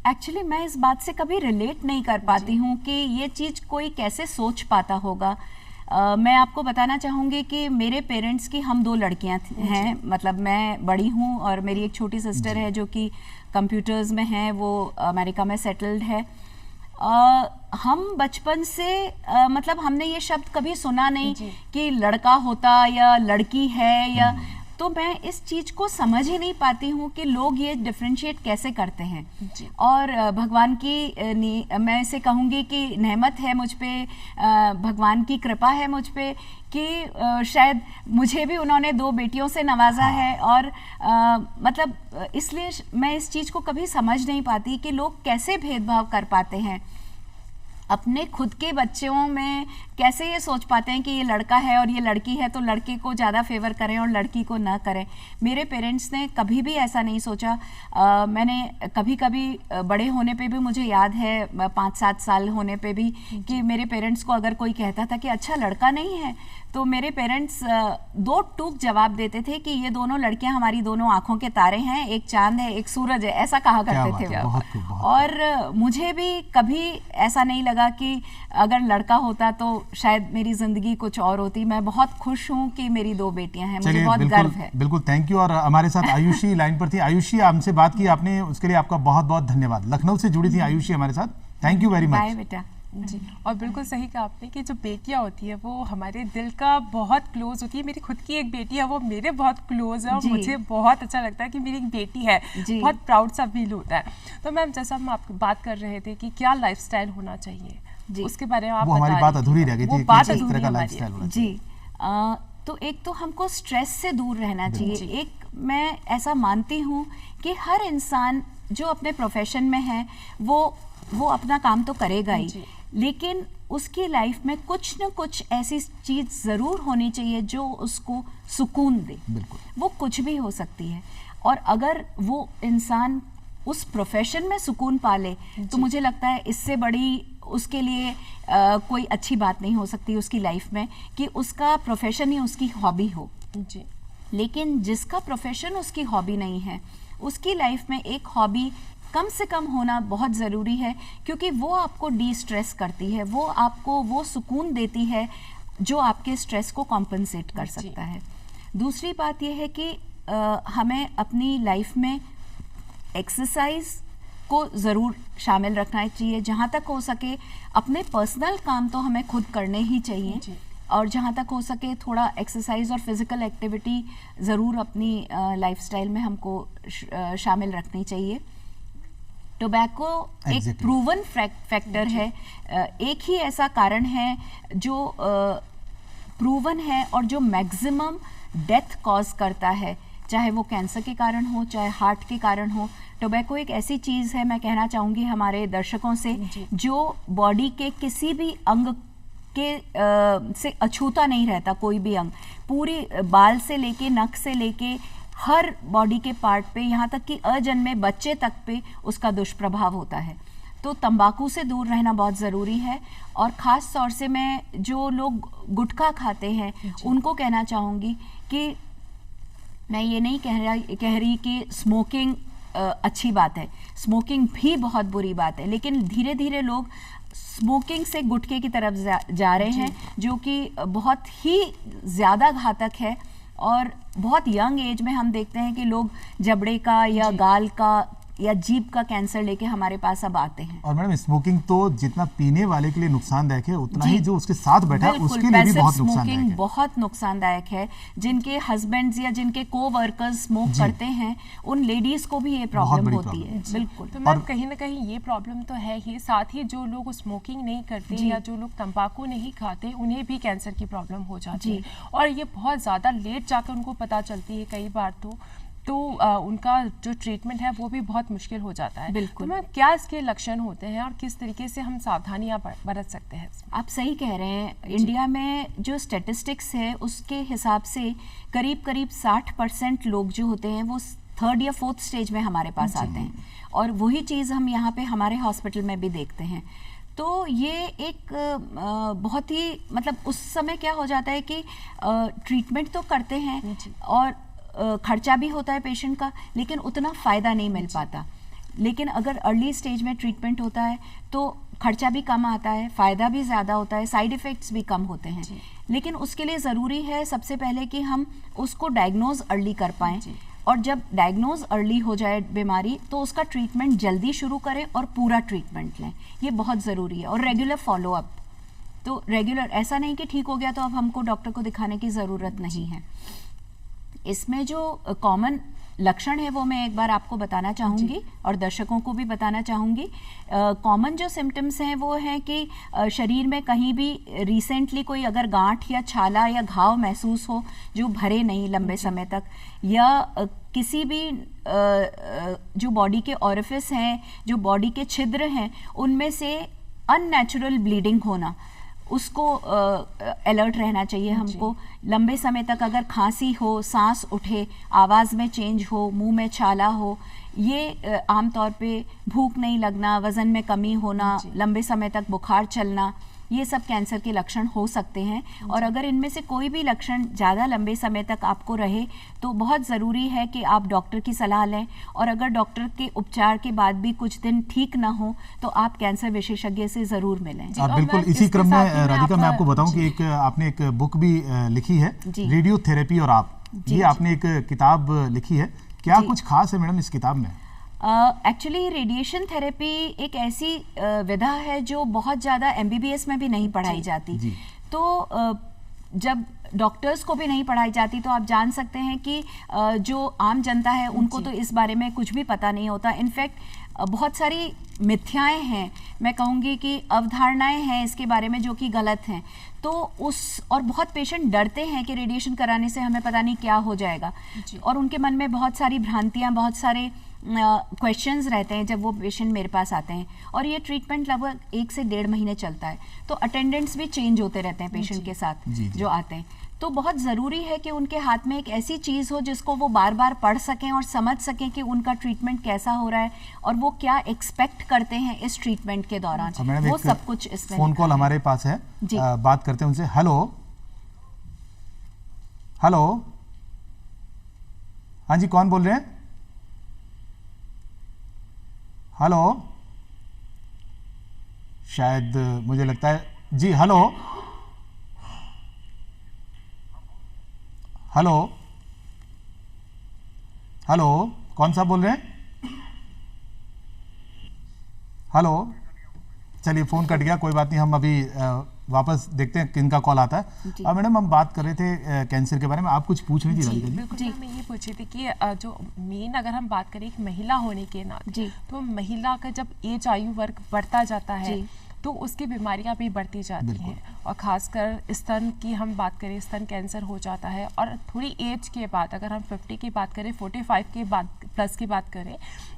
एक्चुअली मैं इस बात से कभी रिलेट नहीं कर पाती हूँ कि ये चीज़ कोई कैसे सोच पाता होगा। मैं आपको बताना चाहूँगी कि मेरे पेरेंट्स की हम 2 लड़कियाँ हैं, मतलब मैं बड़ी हूँ और मेरी एक छोटी सिस्टर है जो कि कंप्यूटर्स में है, वो अमेरिका में सेटल्ड है। हम बचपन से मतलब हमने ये शब्द कभी सुना नहीं कि लड़का होता या लड़की है, या तो मैं इस चीज़ को समझ ही नहीं पाती हूँ कि लोग ये डिफरेंशिएट कैसे करते हैं। और भगवान की मैं इसे कहूँगी कि नेमत है मुझ पे, भगवान की कृपा है मुझ पे कि शायद मुझे भी उन्होंने 2 बेटियों से नवाजा है। और मतलब इसलिए मैं इस चीज़ को कभी समझ नहीं पाती कि लोग कैसे भेदभाव कर पाते हैं अपने खुद के बच्चों में, कैसे ये सोच पाते हैं कि ये लड़का है और ये लड़की है तो लड़के को ज़्यादा फेवर करें और लड़की को ना करें। मेरे पेरेंट्स ने कभी भी ऐसा नहीं सोचा। मैंने कभी कभी बड़े होने पे भी मुझे याद है 5-7 साल होने पे भी कि मेरे पेरेंट्स को अगर कोई कहता था कि अच्छा लड़का नहीं है, तो मेरे पेरेंट्स 2 टूक जवाब देते थे कि ये दोनों लड़कियां हमारी दोनों आंखों के तारे हैं, एक चांद है एक सूरज है, ऐसा कहा करते थे। और मुझे भी कभी ऐसा नहीं लगा कि अगर लड़का होता तो शायद मेरी जिंदगी कुछ और होती। मैं बहुत खुश हूँ कि मेरी 2 बेटियां हैं, मुझे बहुत गर्व है। बिल्कुल, थैंक यू। और हमारे साथ आयुषी लाइन पर थी। आयुषी, हमसे बात की आपने, उसके लिए आपका बहुत बहुत धन्यवाद। लखनऊ से जुड़ी थी आयुषी हमारे साथ, thank you very much. Bye बेटा। जी, और बिल्कुल सही कहा आपने कि जो बेटियां होती है वो हमारे दिल का बहुत क्लोज होती है। मेरी खुद की एक बेटी है, वो मेरे बहुत क्लोज है और मुझे बहुत अच्छा लगता है कि मेरी एक बेटी है, बहुत प्राउड सा फील होता है। तो मैम जैसा हम आपको बात कर रहे थे कि क्या लाइफस्टाइल होना चाहिए, उसके बारे में आप वो हमारी बात अधूरी रह गई थी, बात किस तरह का लाइफस्टाइल होना चाहिए। जी, तो एक तो हमको स्ट्रेस से दूर रहना चाहिए। एक मैं ऐसा मानती हूँ कि हर इंसान जो अपने प्रोफेशन में है वो अपना काम तो करेगा ही, लेकिन उसकी लाइफ में कुछ न कुछ ऐसी चीज़ ज़रूर होनी चाहिए जो उसको सुकून दे। वो कुछ भी हो सकती है, और अगर वो इंसान उस प्रोफेशन में सुकून पाले तो मुझे लगता है इससे बड़ी उसके लिए कोई अच्छी बात नहीं हो सकती उसकी लाइफ में कि उसका प्रोफेशन ही उसकी हॉबी हो। जी। लेकिन जिसका प्रोफेशन उसकी हॉबी नहीं है, उसकी लाइफ में एक हॉबी कम से कम होना बहुत ज़रूरी है, क्योंकि वो आपको डी स्ट्रेस करती है, वो आपको वो सुकून देती है जो आपके स्ट्रेस को कॉम्पनसेट कर सकता है। दूसरी बात यह है कि हमें अपनी लाइफ में एक्सरसाइज को ज़रूर शामिल रखना चाहिए। जहाँ तक हो सके अपने पर्सनल काम तो हमें खुद करने ही चाहिए, और जहाँ तक हो सके थोड़ा एक्सरसाइज और फिज़िकल एक्टिविटी ज़रूर अपनी लाइफस्टाइल में हमको शामिल रखनी चाहिए। टोबैको एक प्रूवन फैक्टर है, एक ही ऐसा कारण है जो प्रूवन है और जो मैक्सिमम डेथ कॉज करता है, चाहे वो कैंसर के कारण हो, चाहे हार्ट के कारण हो। टोबैको एक ऐसी चीज़ है, मैं कहना चाहूँगी हमारे दर्शकों से, जो बॉडी के किसी भी अंग के से अछूता नहीं रहता। कोई भी अंग, पूरी बाल से लेके नख से लेके हर बॉडी के पार्ट पे, यहाँ तक कि अजन्मे बच्चे तक पे उसका दुष्प्रभाव होता है। तो तंबाकू से दूर रहना बहुत ज़रूरी है। और ख़ास तौर से मैं जो लोग गुटखा खाते हैं उनको कहना चाहूँगी कि मैं ये नहीं कह रही कि स्मोकिंग अच्छी बात है, स्मोकिंग भी बहुत बुरी बात है, लेकिन धीरे धीरे लोग स्मोकिंग से गुटखे की तरफ जा रहे हैं, जो कि बहुत ही ज़्यादा घातक है। और बहुत यंग एज में हम देखते हैं कि लोग जबड़े का या गाल का या जीभ का कैंसर लेके हमारे पास अब आते हैं। और मैडम स्मोकिंग तो जितना पीने वाले के लिए नुकसानदायक है, उतना ही जो उसके साथ बैठा है उसके लिए भी बहुत नुकसानदायक है। बहुत नुकसानदायक है। जिनके हस्बैंड्स या जिनके को-वर्कर्स स्मोक करते हैं, उन लेडीज को भी ये प्रॉब्लम होती है। बिल्कुल। तो मैम कहीं ना कहीं ये प्रॉब्लम तो है ही, साथ ही जो लोग स्मोकिंग नहीं करते या जो लोग तंबाकू नहीं खाते, उन्हें भी कैंसर की प्रॉब्लम हो जाती है, और ये बहुत ज़्यादा लेट जाकर उनको पता चलती है कई बार। तो उनका जो ट्रीटमेंट है वो भी बहुत मुश्किल हो जाता है। बिल्कुल। तो मैम क्या इसके लक्षण होते हैं और किस तरीके से हम सावधानियां बरत सकते हैं? आप सही कह रहे हैं। इंडिया में जो स्टैटिस्टिक्स है उसके हिसाब से करीब 60% लोग जो होते हैं वो 3rd या 4th स्टेज में हमारे पास आते हैं, और वही चीज़ हम यहाँ पे हमारे हॉस्पिटल में भी देखते हैं। तो ये एक बहुत ही मतलब उस समय क्या हो जाता है कि ट्रीटमेंट तो करते हैं और खर्चा भी होता है पेशेंट का, लेकिन उतना फ़ायदा नहीं मिल पाता। लेकिन अगर अर्ली स्टेज में ट्रीटमेंट होता है तो खर्चा भी कम आता है, फ़ायदा भी ज़्यादा होता है, साइड इफ़ेक्ट्स भी कम होते हैं। लेकिन उसके लिए ज़रूरी है सबसे पहले कि हम उसको डायग्नोज अर्ली कर पाएँ, और जब डायग्नोज अर्ली हो जाए बीमारी तो उसका ट्रीटमेंट जल्दी शुरू करें और पूरा ट्रीटमेंट लें। ये बहुत ज़रूरी है। और रेगुलर फॉलोअप, तो रेगुलर, ऐसा नहीं कि ठीक हो गया तो अब हमको डॉक्टर को दिखाने की ज़रूरत नहीं है। इसमें जो कॉमन लक्षण है वो मैं एक बार आपको बताना चाहूँगी और दर्शकों को भी बताना चाहूँगी। कॉमन जो सिम्टम्स हैं वो हैं कि शरीर में कहीं भी रिसेंटली कोई अगर गांठ या छाला या घाव महसूस हो जो भरे नहीं लंबे समय तक, या किसी भी जो बॉडी के ऑरिफिस हैं, जो बॉडी के छिद्र हैं, उनमें से अननेचुरल ब्लीडिंग होना, उसको अलर्ट रहना चाहिए हमको। लंबे समय तक अगर खांसी हो, सांस उठे, आवाज़ में चेंज हो, मुंह में छाला हो, ये आमतौर पे भूख नहीं लगना, वज़न में कमी होना, लंबे समय तक बुखार चलना, ये सब कैंसर के लक्षण हो सकते हैं। और अगर इनमें से कोई भी लक्षण ज़्यादा लंबे समय तक आपको रहे तो बहुत ज़रूरी है कि आप डॉक्टर की सलाह लें, और अगर डॉक्टर के उपचार के बाद भी कुछ दिन ठीक ना हो तो आप कैंसर विशेषज्ञ से ज़रूर मिलें। बिल्कुल। इसी क्रम में राधिका मैं आपको बताऊं कि आपने एक बुक भी लिखी है, रेडियोथेरेपी और आप, ये आपने एक किताब लिखी है, क्या कुछ खास है मैडम इस किताब में? एक्चुअली रेडिएशन थेरेपी एक ऐसी विधा है जो बहुत ज़्यादा MBBS में भी नहीं पढ़ाई जाती। तो जब डॉक्टर्स को भी नहीं पढ़ाई जाती तो आप जान सकते हैं कि जो आम जनता है उनको तो इस बारे में कुछ भी पता नहीं होता। इनफैक्ट बहुत सारी मिथ्याएं हैं, मैं कहूँगी कि अवधारणाएं हैं इसके बारे में जो कि गलत हैं। तो और बहुत पेशेंट डरते हैं कि रेडिएशन कराने से हमें पता नहीं क्या हो जाएगा, और उनके मन में बहुत सारी भ्रांतियाँ, बहुत सारे क्वेश्चंस रहते हैं जब वो पेशेंट मेरे पास आते हैं। और ये ट्रीटमेंट लगभग 1 से 1.5 महीने चलता है, तो अटेंडेंट्स भी चेंज होते रहते हैं पेशेंट के साथ जो आते हैं। तो बहुत ज़रूरी है कि उनके हाथ में एक ऐसी चीज़ हो जिसको वो बार बार पढ़ सकें और समझ सकें कि उनका ट्रीटमेंट कैसा हो रहा है और वो क्या एक्सपेक्ट करते हैं इस ट्रीटमेंट के दौरान। वो सब कुछ इसमें फोन कॉल हमारे पास है, बात करते हैं उनसे। हेलो हेलो हाँ जी, कौन बोल रहे हैं? हेलो, शायद मुझे लगता है जी। हेलो हेलो हेलो, कौन सा बोल रहे हैं? हेलो, चलिए फ़ोन कट गया, कोई बात नहीं, हम अभी वापस देखते हैं किन का कॉल आता है। मैडम, हम बात कर रहे थे कैंसर के बारे में, आप कुछ पूछ रही थी राधिका जी? बिल्कुल, मैं ये पूछ रही थी कि जो मेन अगर हम बात करें एक महिला होने के नाते, तो महिला का जब एज आयु वर्ग बढ़ता जाता है तो उसकी बीमारियां भी बढ़ती जाती हैं, और ख़ासकर स्तन की हम बात करें, स्तन कैंसर हो जाता है। और थोड़ी एज के बाद अगर हम 50 की बात करें, 45 के बाद प्लस की बात करें,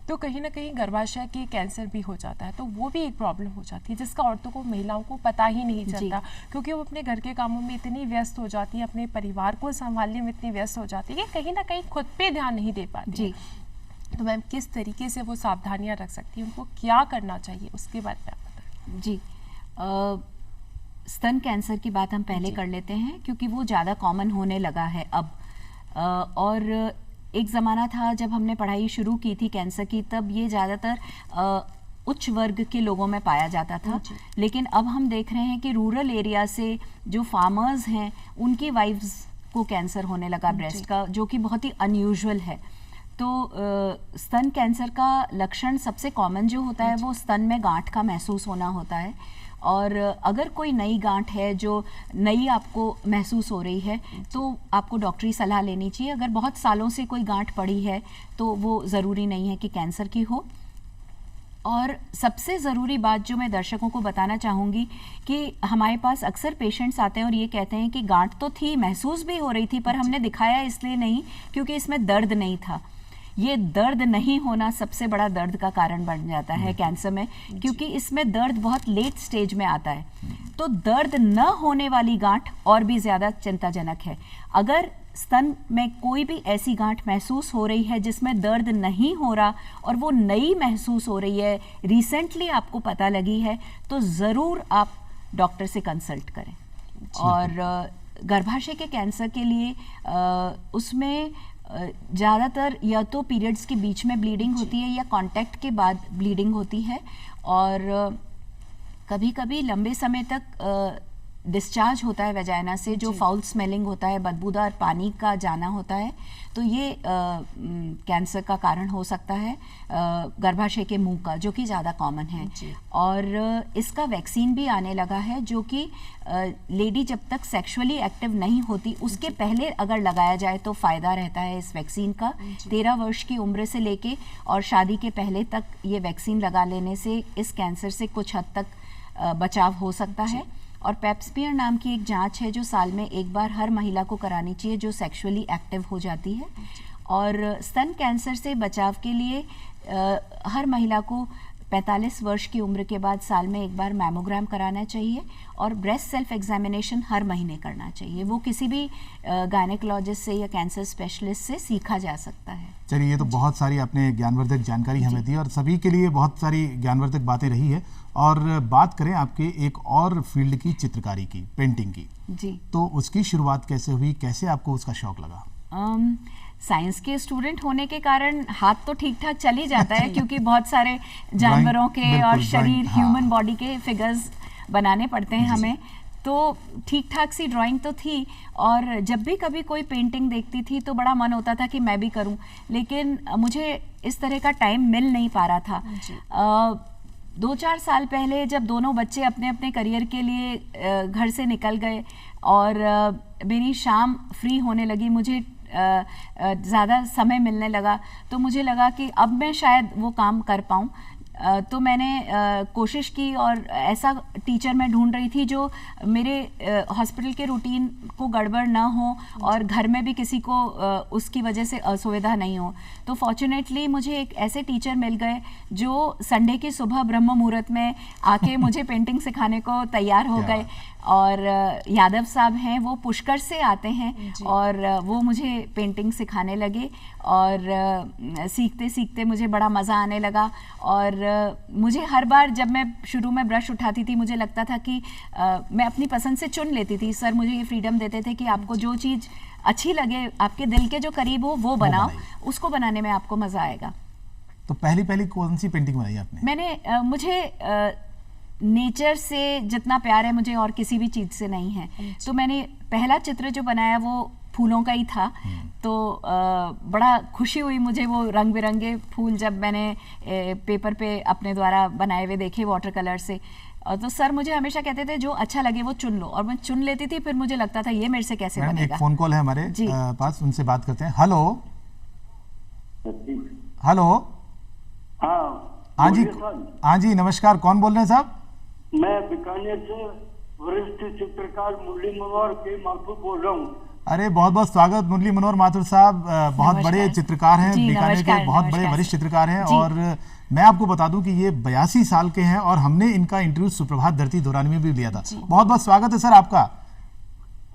तो कहीं ना कहीं गर्भाशय के कैंसर भी हो जाता है। तो वो भी एक प्रॉब्लम हो जाती है जिसका औरतों को, महिलाओं को पता ही नहीं चलता, क्योंकि वो अपने घर के कामों में इतनी व्यस्त हो जाती है, अपने परिवार को संभालने में इतनी व्यस्त हो जाती है कि कहीं ना कहीं खुद पे ध्यान नहीं दे पाती। तो मैम, किस तरीके से वो सावधानियाँ रख सकती है, उनको क्या करना चाहिए, उसके बारे में आप बताएं। जी, स्तन कैंसर की बात हम पहले कर लेते हैं, क्योंकि वो ज़्यादा कॉमन होने लगा है अब। और एक ज़माना था जब हमने पढ़ाई शुरू की थी कैंसर की, तब ये ज़्यादातर उच्च वर्ग के लोगों में पाया जाता था। लेकिन अब हम देख रहे हैं कि रूरल एरिया से जो फार्मर्स हैं, उनकी वाइफ्स को कैंसर होने लगा ब्रेस्ट का, जो कि बहुत ही अनयूजुअल है। तो स्तन कैंसर का लक्षण सबसे कॉमन जो होता है वो स्तन में गांठ का महसूस होना होता है। और अगर कोई नई गांठ है जो नई आपको महसूस हो रही है, तो आपको डॉक्टरी सलाह लेनी चाहिए। अगर बहुत सालों से कोई गांठ पड़ी है तो वो ज़रूरी नहीं है कि कैंसर की हो। और सबसे ज़रूरी बात जो मैं दर्शकों को बताना चाहूँगी कि हमारे पास अक्सर पेशेंट्स आते हैं और ये कहते हैं कि गांठ तो थी, महसूस भी हो रही थी, पर हमने दिखाया इसलिए नहीं क्योंकि इसमें दर्द नहीं था। ये दर्द नहीं होना सबसे बड़ा दर्द का कारण बन जाता है कैंसर में, क्योंकि इसमें दर्द बहुत लेट स्टेज में आता है। तो दर्द न होने वाली गांठ और भी ज़्यादा चिंताजनक है। अगर स्तन में कोई भी ऐसी गांठ महसूस हो रही है जिसमें दर्द नहीं हो रहा और वो नई महसूस हो रही है, रिसेंटली आपको पता लगी है, तो ज़रूर आप डॉक्टर से कंसल्ट करें। और गर्भाशय के कैंसर के लिए उसमें ज़्यादातर या तो पीरियड्स के बीच में ब्लीडिंग होती है या कांटेक्ट के बाद ब्लीडिंग होती है, और कभी कभी लंबे समय तक डिस्चार्ज होता है वेजाइना से, जो फाउल स्मेलिंग होता है, बदबूदार पानी का जाना होता है। तो ये कैंसर का कारण हो सकता है, गर्भाशय के मुंह का, जो कि ज़्यादा कॉमन है। और इसका वैक्सीन भी आने लगा है, जो कि लेडी जब तक सेक्सुअली एक्टिव नहीं होती उसके पहले अगर लगाया जाए तो फ़ायदा रहता है इस वैक्सीन का। 13 वर्ष की उम्र से लेके और शादी के पहले तक ये वैक्सीन लगा लेने से इस कैंसर से कुछ हद तक बचाव हो सकता है। और पेप्समियर नाम की एक जांच है जो साल में एक बार हर महिला को करानी चाहिए जो सेक्सुअली एक्टिव हो जाती है। और स्तन कैंसर से बचाव के लिए हर महिला को 45 वर्ष की उम्र के बाद साल में एक बार मैमोग्राम कराना चाहिए, और ब्रेस्ट सेल्फ एग्जामिनेशन हर महीने करना चाहिए। वो किसी भी गायनेकोलॉजिस्ट से या कैंसर स्पेशलिस्ट से सीखा जा सकता है। चलिए, ये तो बहुत सारी आपने ज्ञानवर्धक जानकारी हमें दी और सभी के लिए बहुत सारी ज्ञानवर्धक बातें रही है। और बात करें आपके एक और फील्ड की, चित्रकारी की, पेंटिंग की, जी, तो उसकी शुरुआत कैसे हुई, कैसे आपको उसका शौक लगा? साइंस के स्टूडेंट होने के कारण हाथ तो ठीक ठाक चल ही जाता है, क्योंकि बहुत सारे जानवरों के और शरीर, ह्यूमन बॉडी के फिगर्स बनाने पड़ते हैं हमें, तो ठीक ठाक सी ड्राइंग तो थी। और जब भी कभी कोई पेंटिंग देखती थी तो बड़ा मन होता था कि मैं भी करूं, लेकिन मुझे इस तरह का टाइम मिल नहीं पा रहा था। 2-4 साल पहले जब दोनों बच्चे अपने अपने करियर के लिए घर से निकल गए और मेरी शाम फ्री होने लगी, मुझे ज़्यादा समय मिलने लगा, तो मुझे लगा कि अब मैं शायद वो काम कर पाऊँ। तो मैंने कोशिश की और ऐसा टीचर मैं ढूंढ रही थी जो मेरे हॉस्पिटल के रूटीन को गड़बड़ ना हो और घर में भी किसी को उसकी वजह से असुविधा नहीं हो। तो फॉर्चुनेटली मुझे एक ऐसे टीचर मिल गए जो संडे की सुबह ब्रह्म मुहूर्त में आके मुझे पेंटिंग सिखाने को तैयार हो गए। और यादव साहब हैं, वो पुष्कर से आते हैं और वो मुझे पेंटिंग सिखाने लगे, और सीखते सीखते मुझे बड़ा मज़ा आने लगा। और मुझे हर बार जब मैं शुरू में ब्रश उठाती थी मुझे लगता था कि मैं अपनी पसंद से चुन लेती थी। सर मुझे ये फ्रीडम देते थे कि आपको जो चीज़ अच्छी लगे, आपके दिल के जो करीब हो वो बनाओ, बनाइए। उसको बनाने में आपको मजा आएगा। तो पहली कौन सी पेंटिंग बनाई आपने? मैंने मुझे नेचर से जितना प्यार है मुझे और किसी भी चीज से नहीं है, तो मैंने पहला चित्र जो बनाया वो फूलों का ही था। तो बड़ा खुशी हुई मुझे वो रंग बिरंगे फूल जब मैंने पेपर पे अपने द्वारा बनाए हुए देखे वाटर कलर से। तो सर मुझे हमेशा कहते थे जो अच्छा लगे वो चुन लो, और मैं चुन लेती थी, फिर मुझे लगता था ये मेरे से कैसे मैडम बनेगा। एक फोन कॉल है हमारे पास, उनसे बात करते हैं। Hello hello. हाँ जी, हाँ जी नमस्कार, कौन बोल रहे हैं साहब? मैं बीकानेर से वरिष्ठ चित्रकार मुरली मनोहर के माथुर बोल रहा हूँ। अरे बहुत बहुत स्वागत मुरली मनोहर माथुर साहब, बहुत बड़े चित्रकार हैं, बीकानेर के बहुत बड़े वरिष्ठ चित्रकार हैं। और मैं आपको बता दूं कि ये 82 साल के हैं और हमने इनका इंटरव्यू सुप्रभात धरती दौरान में भी लिया था। बहुत बहुत स्वागत है सर आपका।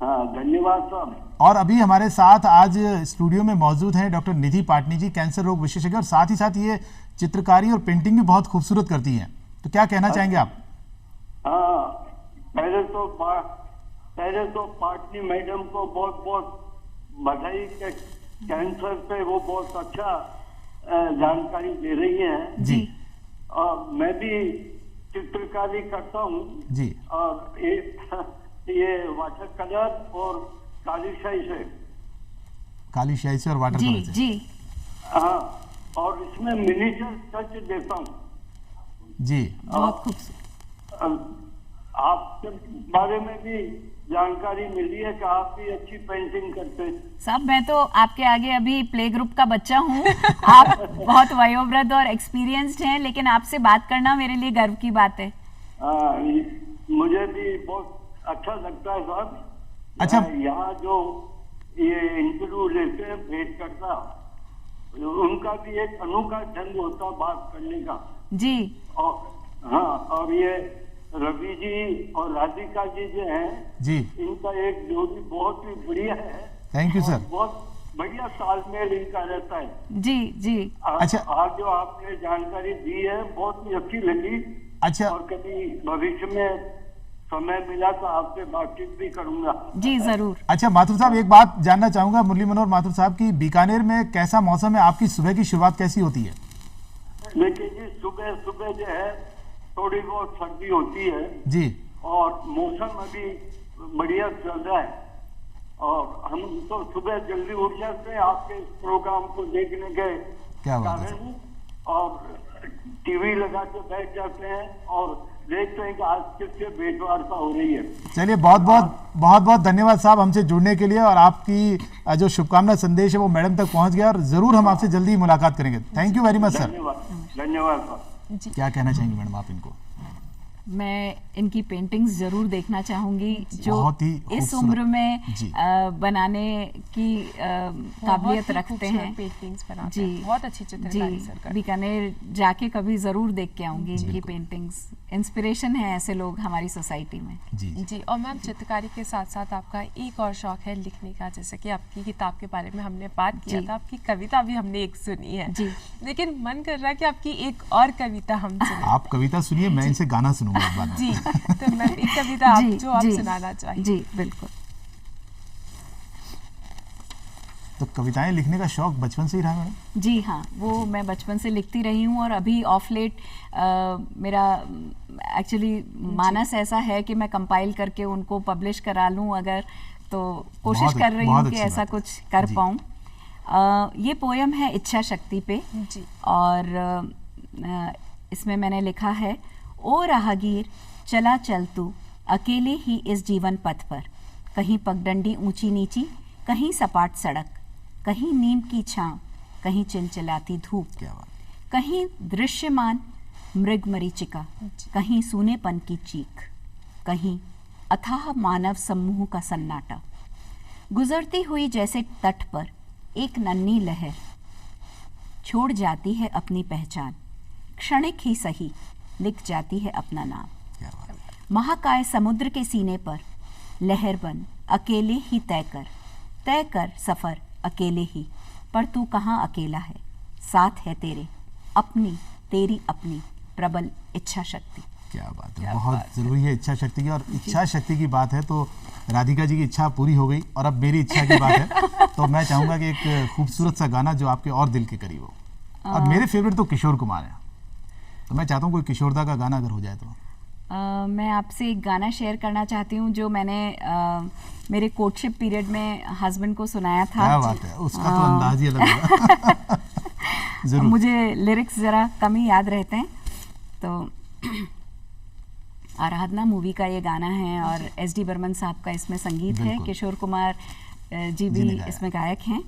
हाँ धन्यवाद साहब। और अभी हमारे साथ आज स्टूडियो में मौजूद हैं डॉक्टर निधि पाटनी जी, कैंसर रोग विशेषज्ञ, और साथ ही साथ ये चित्रकारी और पेंटिंग भी बहुत खूबसूरत करती हैं। तो क्या कहना चाहेंगे आप? हाँ, पहले तो पाटनी मैडम को बहुत बहुत बधाई के कैंसर पे वो बहुत अच्छा जानकारी दे रही हैं जी। और मैं भी चित्रकारी करता हूँ जी। और ये वाटर कलर और काली स्याही से और वाटर जी कलर से। जी हाँ, और इसमें मिनिएचर टच देता हूँ जी। बहुत खूबसूरत। आपके बारे में भी जानकारी मिली है कि आप भी अच्छी पेंटिंग करते हैं। साहब मैं तो आपके आगे अभी प्ले ग्रुप का बच्चा हूँ। आप बहुत वयोवृद्ध और एक्सपीरियंस्ड हैं, लेकिन आपसे बात करना मेरे लिए गर्व की बात है। मुझे भी बहुत अच्छा लगता है साहब। अच्छा, यहाँ जो ये इंटरव्यू लेते हैं भेंट करता, उनका भी एक अनोखा ढंग होता बात करने का। जी। और हाँ, और ये रवि जी और राधिका जी जो हैं जी, इनका एक जोड़ी बहुत ही बढ़िया है। Thank you sir. बहुत बढ़िया तालमेल इनका रहता है। जी जी। अच्छा, आज जो आपने जानकारी दी है बहुत ही अच्छी लगी। अच्छा, और कभी भविष्य में समय मिला तो आपसे बातचीत भी करूंगा। जी जरूर। अच्छा माथुर साहब, एक बात जानना चाहूंगा मुरली मनोहर माथुर साहब की, बीकानेर में कैसा मौसम है? आपकी सुबह की शुरुआत कैसी होती है? देखिए जी, सुबह सुबह जो है थोड़ी बहुत सर्दी होती है जी, और मौसम अभी बढ़िया चल रहा है। और हम तो सुबह जल्दी उठ जाते हैं आपके इस प्रोग्राम को देखने के क्या बात है कारण, और टीवी लगा के बैठ जाते हैं और देखते हैं कि आज किससे भेंटवार्ता हो रही है। चलिए बहुत बहुत धन्यवाद साहब हमसे जुड़ने के लिए, और आपकी जो शुभकामना संदेश है वो मैडम तक पहुंच गया, और जरूर हम आपसे जल्दी मुलाकात करेंगे। Thank you very much sir. धन्यवाद सर। क्या कहना चाहेंगे मैडम आप इनको? मैं इनकी पेंटिंग्स जरूर देखना चाहूंगी, जो बहुत ही इस उम्र में जी। बनाने की काबिलियत रखते हैं। पेंटिंग्स बनाते जी, हैं, बहुत अच्छी चित्रकारी सर करते हैं। बीकानेर जाके कभी जरूर देख के आऊंगी इनकी पेंटिंग्स। इंस्पिरेशन है ऐसे लोग हमारी सोसाइटी में। जी जी। और मैम चित्रकारी के साथ साथ आपका एक और शौक है लिखने का, जैसे कि आपकी किताब के बारे में हमने बात किया था, आपकी कविता भी हमने एक सुनी है जी। लेकिन मन कर रहा है कि आपकी एक और कविता हम सुने। आप कविता सुनिए, मैं इनसे गाना सुनूंगा इस बात में। जी, तो मैम एक कविता आप जो आप सुनाना चाहिए। जी बिल्कुल। तो कविताएं लिखने का शौक बचपन से ही रहा मैडम? जी हाँ, वो मैं बचपन से लिखती रही हूँ, और अभी ऑफ लेट मेरा एक्चुअली मानस ऐसा है कि मैं कंपाइल करके उनको पब्लिश करा लूँ अगर, तो कोशिश कर रही हूँ कि ऐसा कुछ कर पाऊँ। ये पोयम है इच्छा शक्ति पे जी। और इसमें मैंने लिखा है, ओ राहगीर चला चल तू अकेले ही इस जीवन पथ पर, कहीं पगडंडी ऊंची नीची, कहीं सपाट सड़क, कहीं नीम की छांव, कहीं चिलचिलाती धूप, क्या बात। कहीं दृश्यमान मृग मरीचिका, कहीं सूनेपन की चीख, कहीं अथाह मानव समूह का सन्नाटा, गुजरती हुई जैसे तट पर एक नन्ही लहर छोड़ जाती है अपनी पहचान, क्षणिक ही सही लिख जाती है अपना नाम। क्या बात है। महाकाय समुद्र के सीने पर लहर बन अकेले ही तय कर सफर अकेले ही, पर तू कहाँ अकेला है, साथ है तेरे अपनी तेरी अपनी प्रबल इच्छा शक्ति। क्या बात है, बहुत जरूरी है इच्छा शक्ति की। और इच्छा शक्ति की बात है तो राधिका जी की इच्छा पूरी हो गई और अब मेरी इच्छा की बात है। तो मैं चाहूंगा कि एक खूबसूरत सा गाना जो आपके और दिल के करीब हो। और मेरे फेवरेट तो किशोर कुमार है, तो मैं चाहता हूँ कोई किशोरदा का गाना अगर हो जाए तो। मैं आपसे एक गाना शेयर करना चाहती हूँ जो मैंने मेरे कोर्टशिप पीरियड में हस्बैंड को सुनाया था। क्या बात है, उसका तो अंदाज ही अलग होगा। जरूर। मुझे लिरिक्स ज़रा कम ही याद रहते हैं। तो आराधना मूवी का ये गाना है और एस.डी. बर्मन साहब का इसमें संगीत है, किशोर कुमार जी भी इसमें गायक हैं।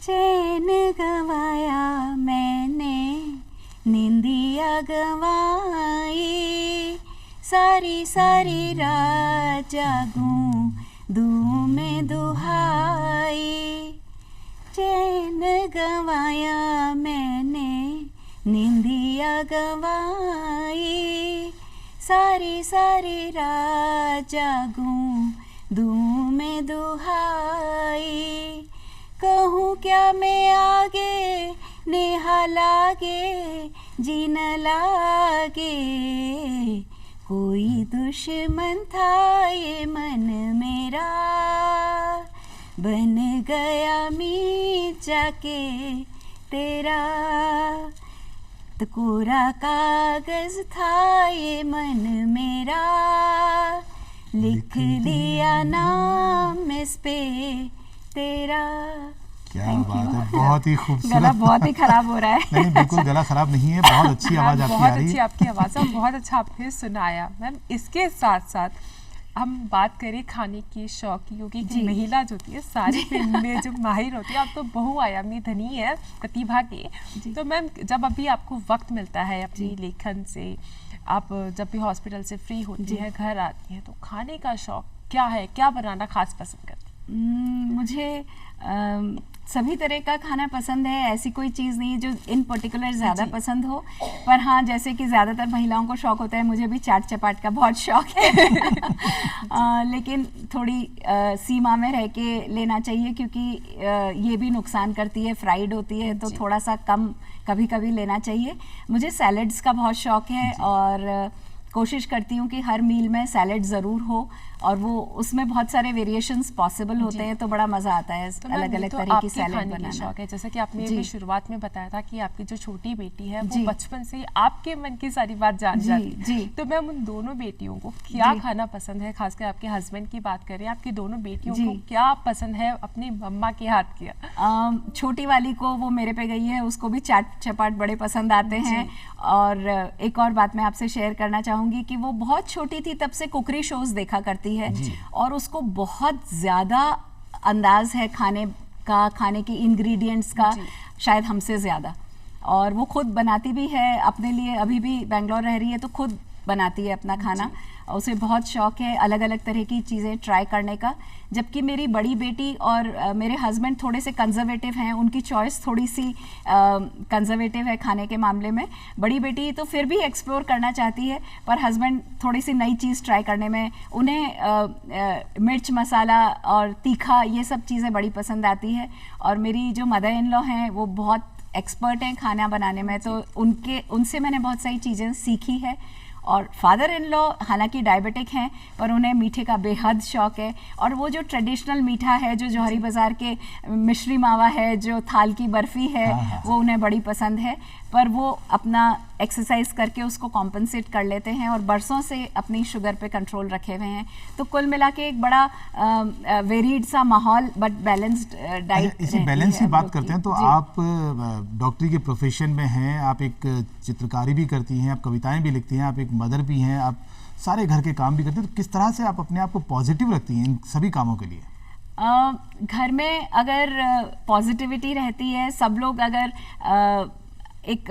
चैन गवाया मैंने निंदिया गवाई, सारी सारी रात जागूं दूं में दुहाई। चैन गवाया मैंने निंदिया गवाई, सारी सारी रात जागूं दूं में दुहाई। कहूँ क्या मैं आगे नेहा लागे जीन लागे, कोई दुश्मन था ये मन मेरा, बन गया मीत जाके तेरा। तो कोरा कागज था ये मन मेरा, लिख लिया नाम इस पे तेरा। क्या बात है, बहुत ही खूबसूरत। गला बहुत ही खराब हो रहा है। नहीं बिल्कुल गला खराब नहीं है, बहुत अच्छी आवाज आपकी आ रही है। बहुत अच्छी आपकी आवाज़ है, बहुत अच्छा आपने सुनाया मैम। इसके साथ साथ हम बात करें खाने की शौकियों की, महिला जो होती है सारी फिल्म में जो माहिर होती है, आप तो बहुआयामी धनी है प्रतिभा के। तो मैम जब अभी आपको वक्त मिलता है अपनी लेखन से, आप जब भी हॉस्पिटल से फ्री होती है घर आती है, तो खाने का शौक क्या है, क्या बनाना खास पसंद करती है? मुझे सभी तरह का खाना पसंद है, ऐसी कोई चीज़ नहीं है जो इन पर्टिकुलर ज़्यादा पसंद हो। पर हाँ, जैसे कि ज़्यादातर महिलाओं को शौक होता है, मुझे भी चाट चपाट का बहुत शौक है। लेकिन थोड़ी सीमा में रह के लेना चाहिए, क्योंकि ये भी नुकसान करती है, फ्राइड होती है, तो थोड़ा सा कम कभी कभी लेना चाहिए। मुझे सैलड्स का बहुत शौक है और कोशिश करती हूँ कि हर मील में सैलड ज़रूर हो, और वो उसमें बहुत सारे वेरिएशंस पॉसिबल होते हैं, तो बड़ा मज़ा आता है अलग अलग तरह की सैलड बनाना। शौक है, जैसे कि आपने भी शुरुआत में बताया था कि आपकी जो छोटी बेटी है वो बचपन से ही आपके मन की सारी बात जान जाती है। तो मैम उन दोनों बेटियों को क्या खाना पसंद है, खासकर आपके हस्बैंड की बात करें, आपकी दोनों बेटियों को क्या पसंद है अपनी मम्मा के हाथ की? छोटी वाली को, वो मेरे पे गई है, उसको भी चाट चपाट बड़े पसंद आते हैं। और एक और बात मैं आपसे शेयर करना चाहूँगी कि वो बहुत छोटी थी तब से कुकरी शोज देखा करती है, और उसको बहुत ज़्यादा अंदाज है खाने का, खाने के इंग्रेडिएंट्स का, शायद हमसे ज़्यादा। और वो खुद बनाती भी है अपने लिए, अभी भी बेंगलोर रह रही है तो खुद बनाती है अपना खाना। उसे बहुत शौक है अलग अलग तरह की चीज़ें ट्राई करने का। जबकि मेरी बड़ी बेटी और मेरे हस्बैंड थोड़े से कंजर्वेटिव हैं, उनकी चॉइस थोड़ी सी कंजर्वेटिव है खाने के मामले में। बड़ी बेटी तो फिर भी एक्सप्लोर करना चाहती है, पर हस्बैंड थोड़ी सी नई चीज़ ट्राई करने में, उन्हें मिर्च मसाला और तीखा ये सब चीज़ें बड़ी पसंद आती है। और मेरी जो मदर इन लॉ हैं वो बहुत एक्सपर्ट हैं खाना बनाने में, तो उनसे मैंने बहुत सारी चीज़ें सीखी है। और फादर इन लॉ हालांकि डायबिटिक हैं, पर उन्हें मीठे का बेहद शौक है। और वो जो ट्रेडिशनल मीठा है, जो जौहरी बाज़ार के मिश्री मावा है, जो थाल की बर्फ़ी है, वो उन्हें बड़ी पसंद है। पर वो अपना एक्सरसाइज करके उसको कॉम्पनसेट कर लेते हैं और बरसों से अपनी शुगर पे कंट्रोल रखे हुए हैं। तो कुल मिला के एक बड़ा वेरीड सा माहौल, बट बैलेंस्ड डाइट। इसी बैलेंस की बात करते हैं तो आप डॉक्टरी के प्रोफेशन में हैं, आप एक चित्रकारी भी करती हैं, आप कविताएं भी लिखती हैं, आप एक मदर भी हैं, आप सारे घर के काम भी करती हैं। तो किस तरह से आप अपने आप को पॉजिटिव रखती हैं इन सभी कामों के लिए? घर में अगर पॉजिटिविटी रहती है, सब लोग अगर एक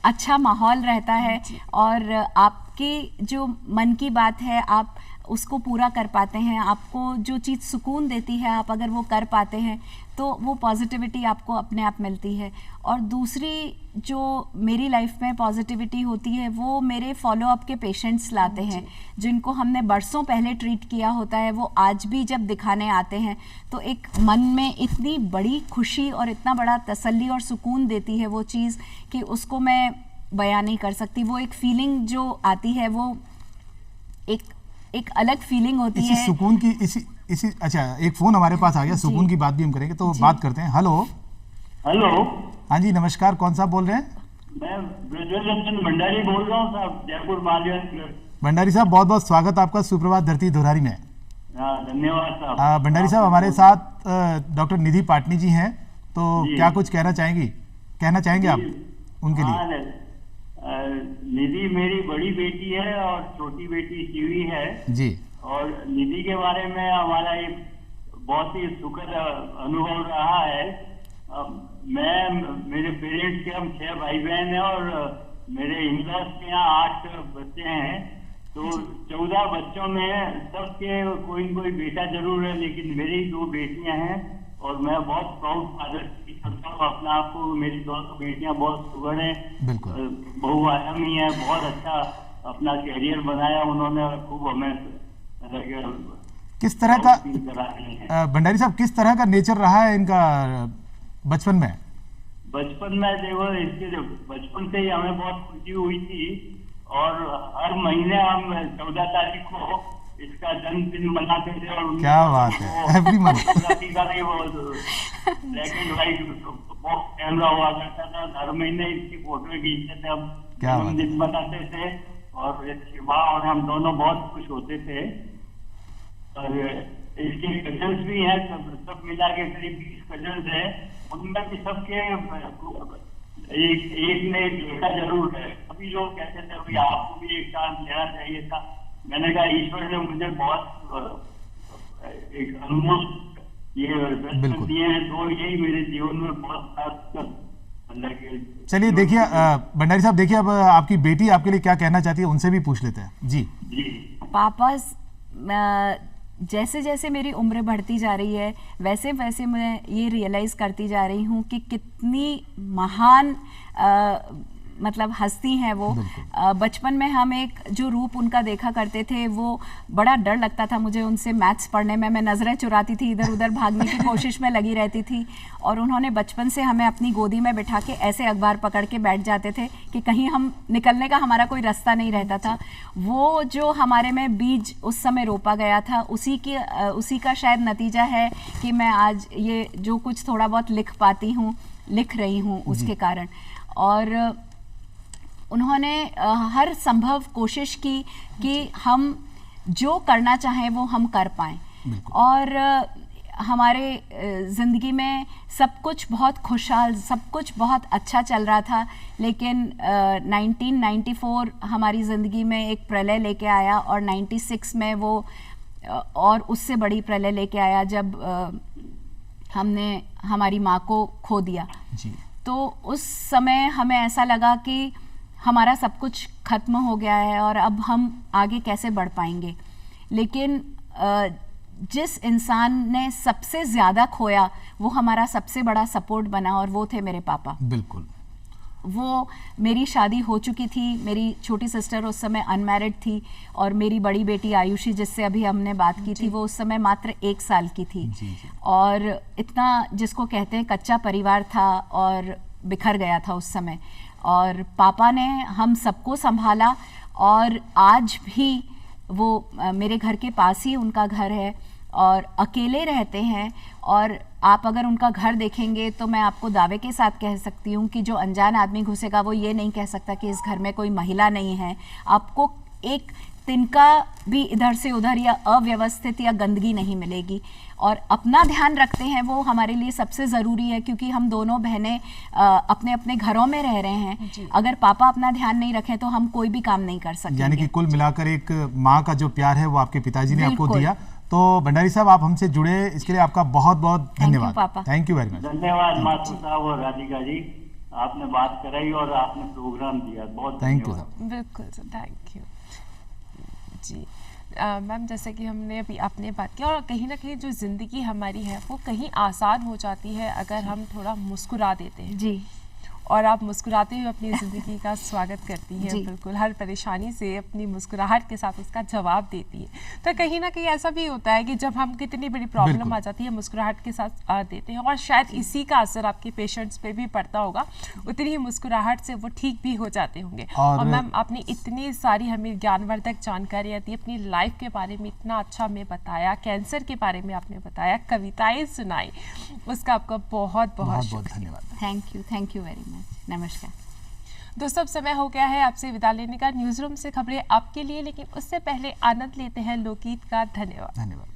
अच्छा माहौल रहता है और आपकी जो मन की बात है आप उसको पूरा कर पाते हैं, आपको जो चीज़ सुकून देती है आप अगर वो कर पाते हैं, तो वो पॉजिटिविटी आपको अपने आप मिलती है। और दूसरी जो मेरी लाइफ में पॉजिटिविटी होती है वो मेरे फॉलो अप के पेशेंट्स लाते हैं, जिनको हमने बरसों पहले ट्रीट किया होता है, वो आज भी जब दिखाने आते हैं तो एक मन में इतनी बड़ी खुशी और इतना बड़ा तसल्ली और सुकून देती है वो चीज़ कि उसको मैं बयान नहीं कर सकती। वो एक फीलिंग जो आती है वो एक अलग फीलिंग होती है। सुकून की इसी अच्छा, एक फोन हमारे पास आ गया, सुकून की बात भी हम करेंगे, तो बात करते हैं। हेलो हेलो, हाँ जी नमस्कार, कौन साहब बोल रहे हैं? मैं ब्रजवंदन भंडारी बोल रहा हूँ साहब, जयपुर मालिया। भंडारी साहब बहुत बहुत स्वागत आपका सुप्रभात धरती धुरारी में। धन्यवाद साहब। भंडारी साहब हमारे साथ डॉक्टर निधि पाटनी जी हैं, तो क्या कुछ कहना चाहेंगे आप उनके लिए? निधि मेरी बड़ी बेटी है और छोटी बेटी शिवी है जी। और निधि के बारे में हमारा एक बहुत ही सुखद अनुभव रहा है। मेरे पेरेंट्स के हम 6 भाई बहन हैं और मेरे इन-लॉज के यहाँ 8 बच्चे हैं, तो 14 बच्चों में सबके कोई न कोई बेटा जरूर है, लेकिन मेरी 2 बेटियां हैं और मैं बहुत प्राउड फादर करता हूँ अपने आप को। मेरी 2 बेटियां बहुत सुगढ़ है, बहुआयामी है, बहुत अच्छा अपना कैरियर बनाया उन्होंने, खूब हमें किस तरह का भंडारी साहब किस तरह का नेचर रहा है इनका बचपन में? बचपन में देखो, इसके बचपन से ही हमें बहुत खुशी हुई थी और हर महीने हम 14 तारीख को इसका जन्मदिन मनाते थे। और क्या बात है, every month black and white box camera हुआ करता था, हर महीने इसकी फोटो खींचते थे, हम जन्मदिन मनाते थे और माँ और हम दोनों बहुत खुश होते थे। और इसके कजन्स भी हैं, सब मिला के करीब 20 कजन्स हैं, उनमें भी सबके एक ने एक लड़का जरूर है। अभी लोग कहते थे भाई आपको भी एक चांस लेना चाहिए था, मैंने कहा ईश्वर ने मुझे बहुत एक अनमोल ये दर्शन दिए हैं, तो यही मेरे जीवन में बहुत। चलिए देखिए भंडारी साहब, देखिए अब आपकी बेटी आपके लिए क्या कहना चाहती है, उनसे भी पूछ लेते हैं। जी पापा, जैसे जैसे मेरी उम्र बढ़ती जा रही है वैसे वैसे मैं ये रियलाइज करती जा रही हूँ कि कितनी महान मतलब हस्ती हैं वो। बचपन में हम एक जो रूप उनका देखा करते थे, वो बड़ा डर लगता था मुझे उनसे मैथ्स पढ़ने में। मैं नज़रें चुराती थी, इधर उधर भागने की कोशिश में लगी रहती थी, और उन्होंने बचपन से हमें अपनी गोदी में बिठा के ऐसे अखबार पकड़ के बैठ जाते थे कि कहीं हम निकलने का हमारा कोई रास्ता नहीं रहता था। वो जो हमारे में बीज उस समय रोपा गया था, उसी का शायद नतीजा है कि मैं आज ये जो कुछ थोड़ा बहुत लिख रही हूँ उसके कारण। और उन्होंने हर संभव कोशिश की कि हम जो करना चाहें वो हम कर पाएं। और हमारे ज़िंदगी में सब कुछ बहुत खुशहाल, सब कुछ बहुत अच्छा चल रहा था, लेकिन 1994 हमारी ज़िंदगी में एक प्रलय लेके आया और 96 में वो और उससे बड़ी प्रलय लेके आया जब हमने हमारी माँ को खो दिया जी। तो उस समय हमें ऐसा लगा कि हमारा सब कुछ खत्म हो गया है और अब हम आगे कैसे बढ़ पाएंगे। लेकिन जिस इंसान ने सबसे ज़्यादा खोया वो हमारा सबसे बड़ा सपोर्ट बना, और वो थे मेरे पापा। बिल्कुल। वो मेरी शादी हो चुकी थी, मेरी छोटी सिस्टर उस समय अनमैरिड थी, और मेरी बड़ी बेटी आयुषी जिससे अभी हमने बात की थी वो उस समय मात्र 1 साल की थी। जी। और इतना जिसको कहते हैं कच्चा परिवार था और बिखर गया था उस समय। और पापा ने हम सबको संभाला, और आज भी वो मेरे घर के पास ही उनका घर है और अकेले रहते हैं। और आप अगर उनका घर देखेंगे तो मैं आपको दावे के साथ कह सकती हूँ कि जो अनजान आदमी घुसेगा वो ये नहीं कह सकता कि इस घर में कोई महिला नहीं है। आपको एक तिनका भी इधर से उधर या अव्यवस्थित या गंदगी नहीं मिलेगी। और अपना ध्यान रखते हैं वो हमारे लिए सबसे ज़रूरी है, क्योंकि हम दोनों बहनें अपने अपने घरों में रह रहे हैं। अगर पापा अपना ध्यान नहीं रखें तो हम कोई भी काम नहीं कर सकते। यानी कि कुल मिलाकर एक माँ का जो प्यार है वो आपके पिताजी ने आपको दिया। तो भंडारी साहब आप हमसे जुड़े, इसके लिए आपका बहुत बहुत धन्यवाद। Thank you very much. धन्यवाद माथुर साहब और राधिका जी, आपने बात कराई और आपने प्रोग्राम दिया, बहुत थैंक यू। बिल्कुल सर, थैंक यू जी। मैम जैसे कि हमने अभी आपने बात किया, और कहीं ना कहीं जो ज़िंदगी हमारी है वो कहीं आसान हो जाती है अगर हम थोड़ा मुस्कुरा देते हैं जी। और आप मुस्कुराते हुए अपनी ज़िंदगी का स्वागत करती हैं, बिल्कुल हर परेशानी से अपनी मुस्कुराहट के साथ उसका जवाब देती है। तो कहीं ना कहीं ऐसा भी होता है कि जब हम कितनी बड़ी प्रॉब्लम आ जाती है मुस्कुराहट के साथ देते हैं, और शायद इसी का असर आपके पेशेंट्स पे भी पड़ता होगा, उतनी ही मुस्कुराहट से वो ठीक भी हो जाते होंगे। और मैम आपने इतनी सारी हमें ज्ञानवर्धक जानकारियाँ दी, अपनी लाइफ के बारे में इतना अच्छा हमें बताया, कैंसर के बारे में आपने बताया, कविताएँ सुनाई, उसका आपका बहुत बहुत धन्यवाद। Thank you very much. नमस्कार दोस्तों, अब समय हो गया है आपसे विदा लेने का। न्यूज़ रूम से खबरें आपके लिए, लेकिन उससे पहले आनंद लेते हैं लोकगीत का। धन्यवाद।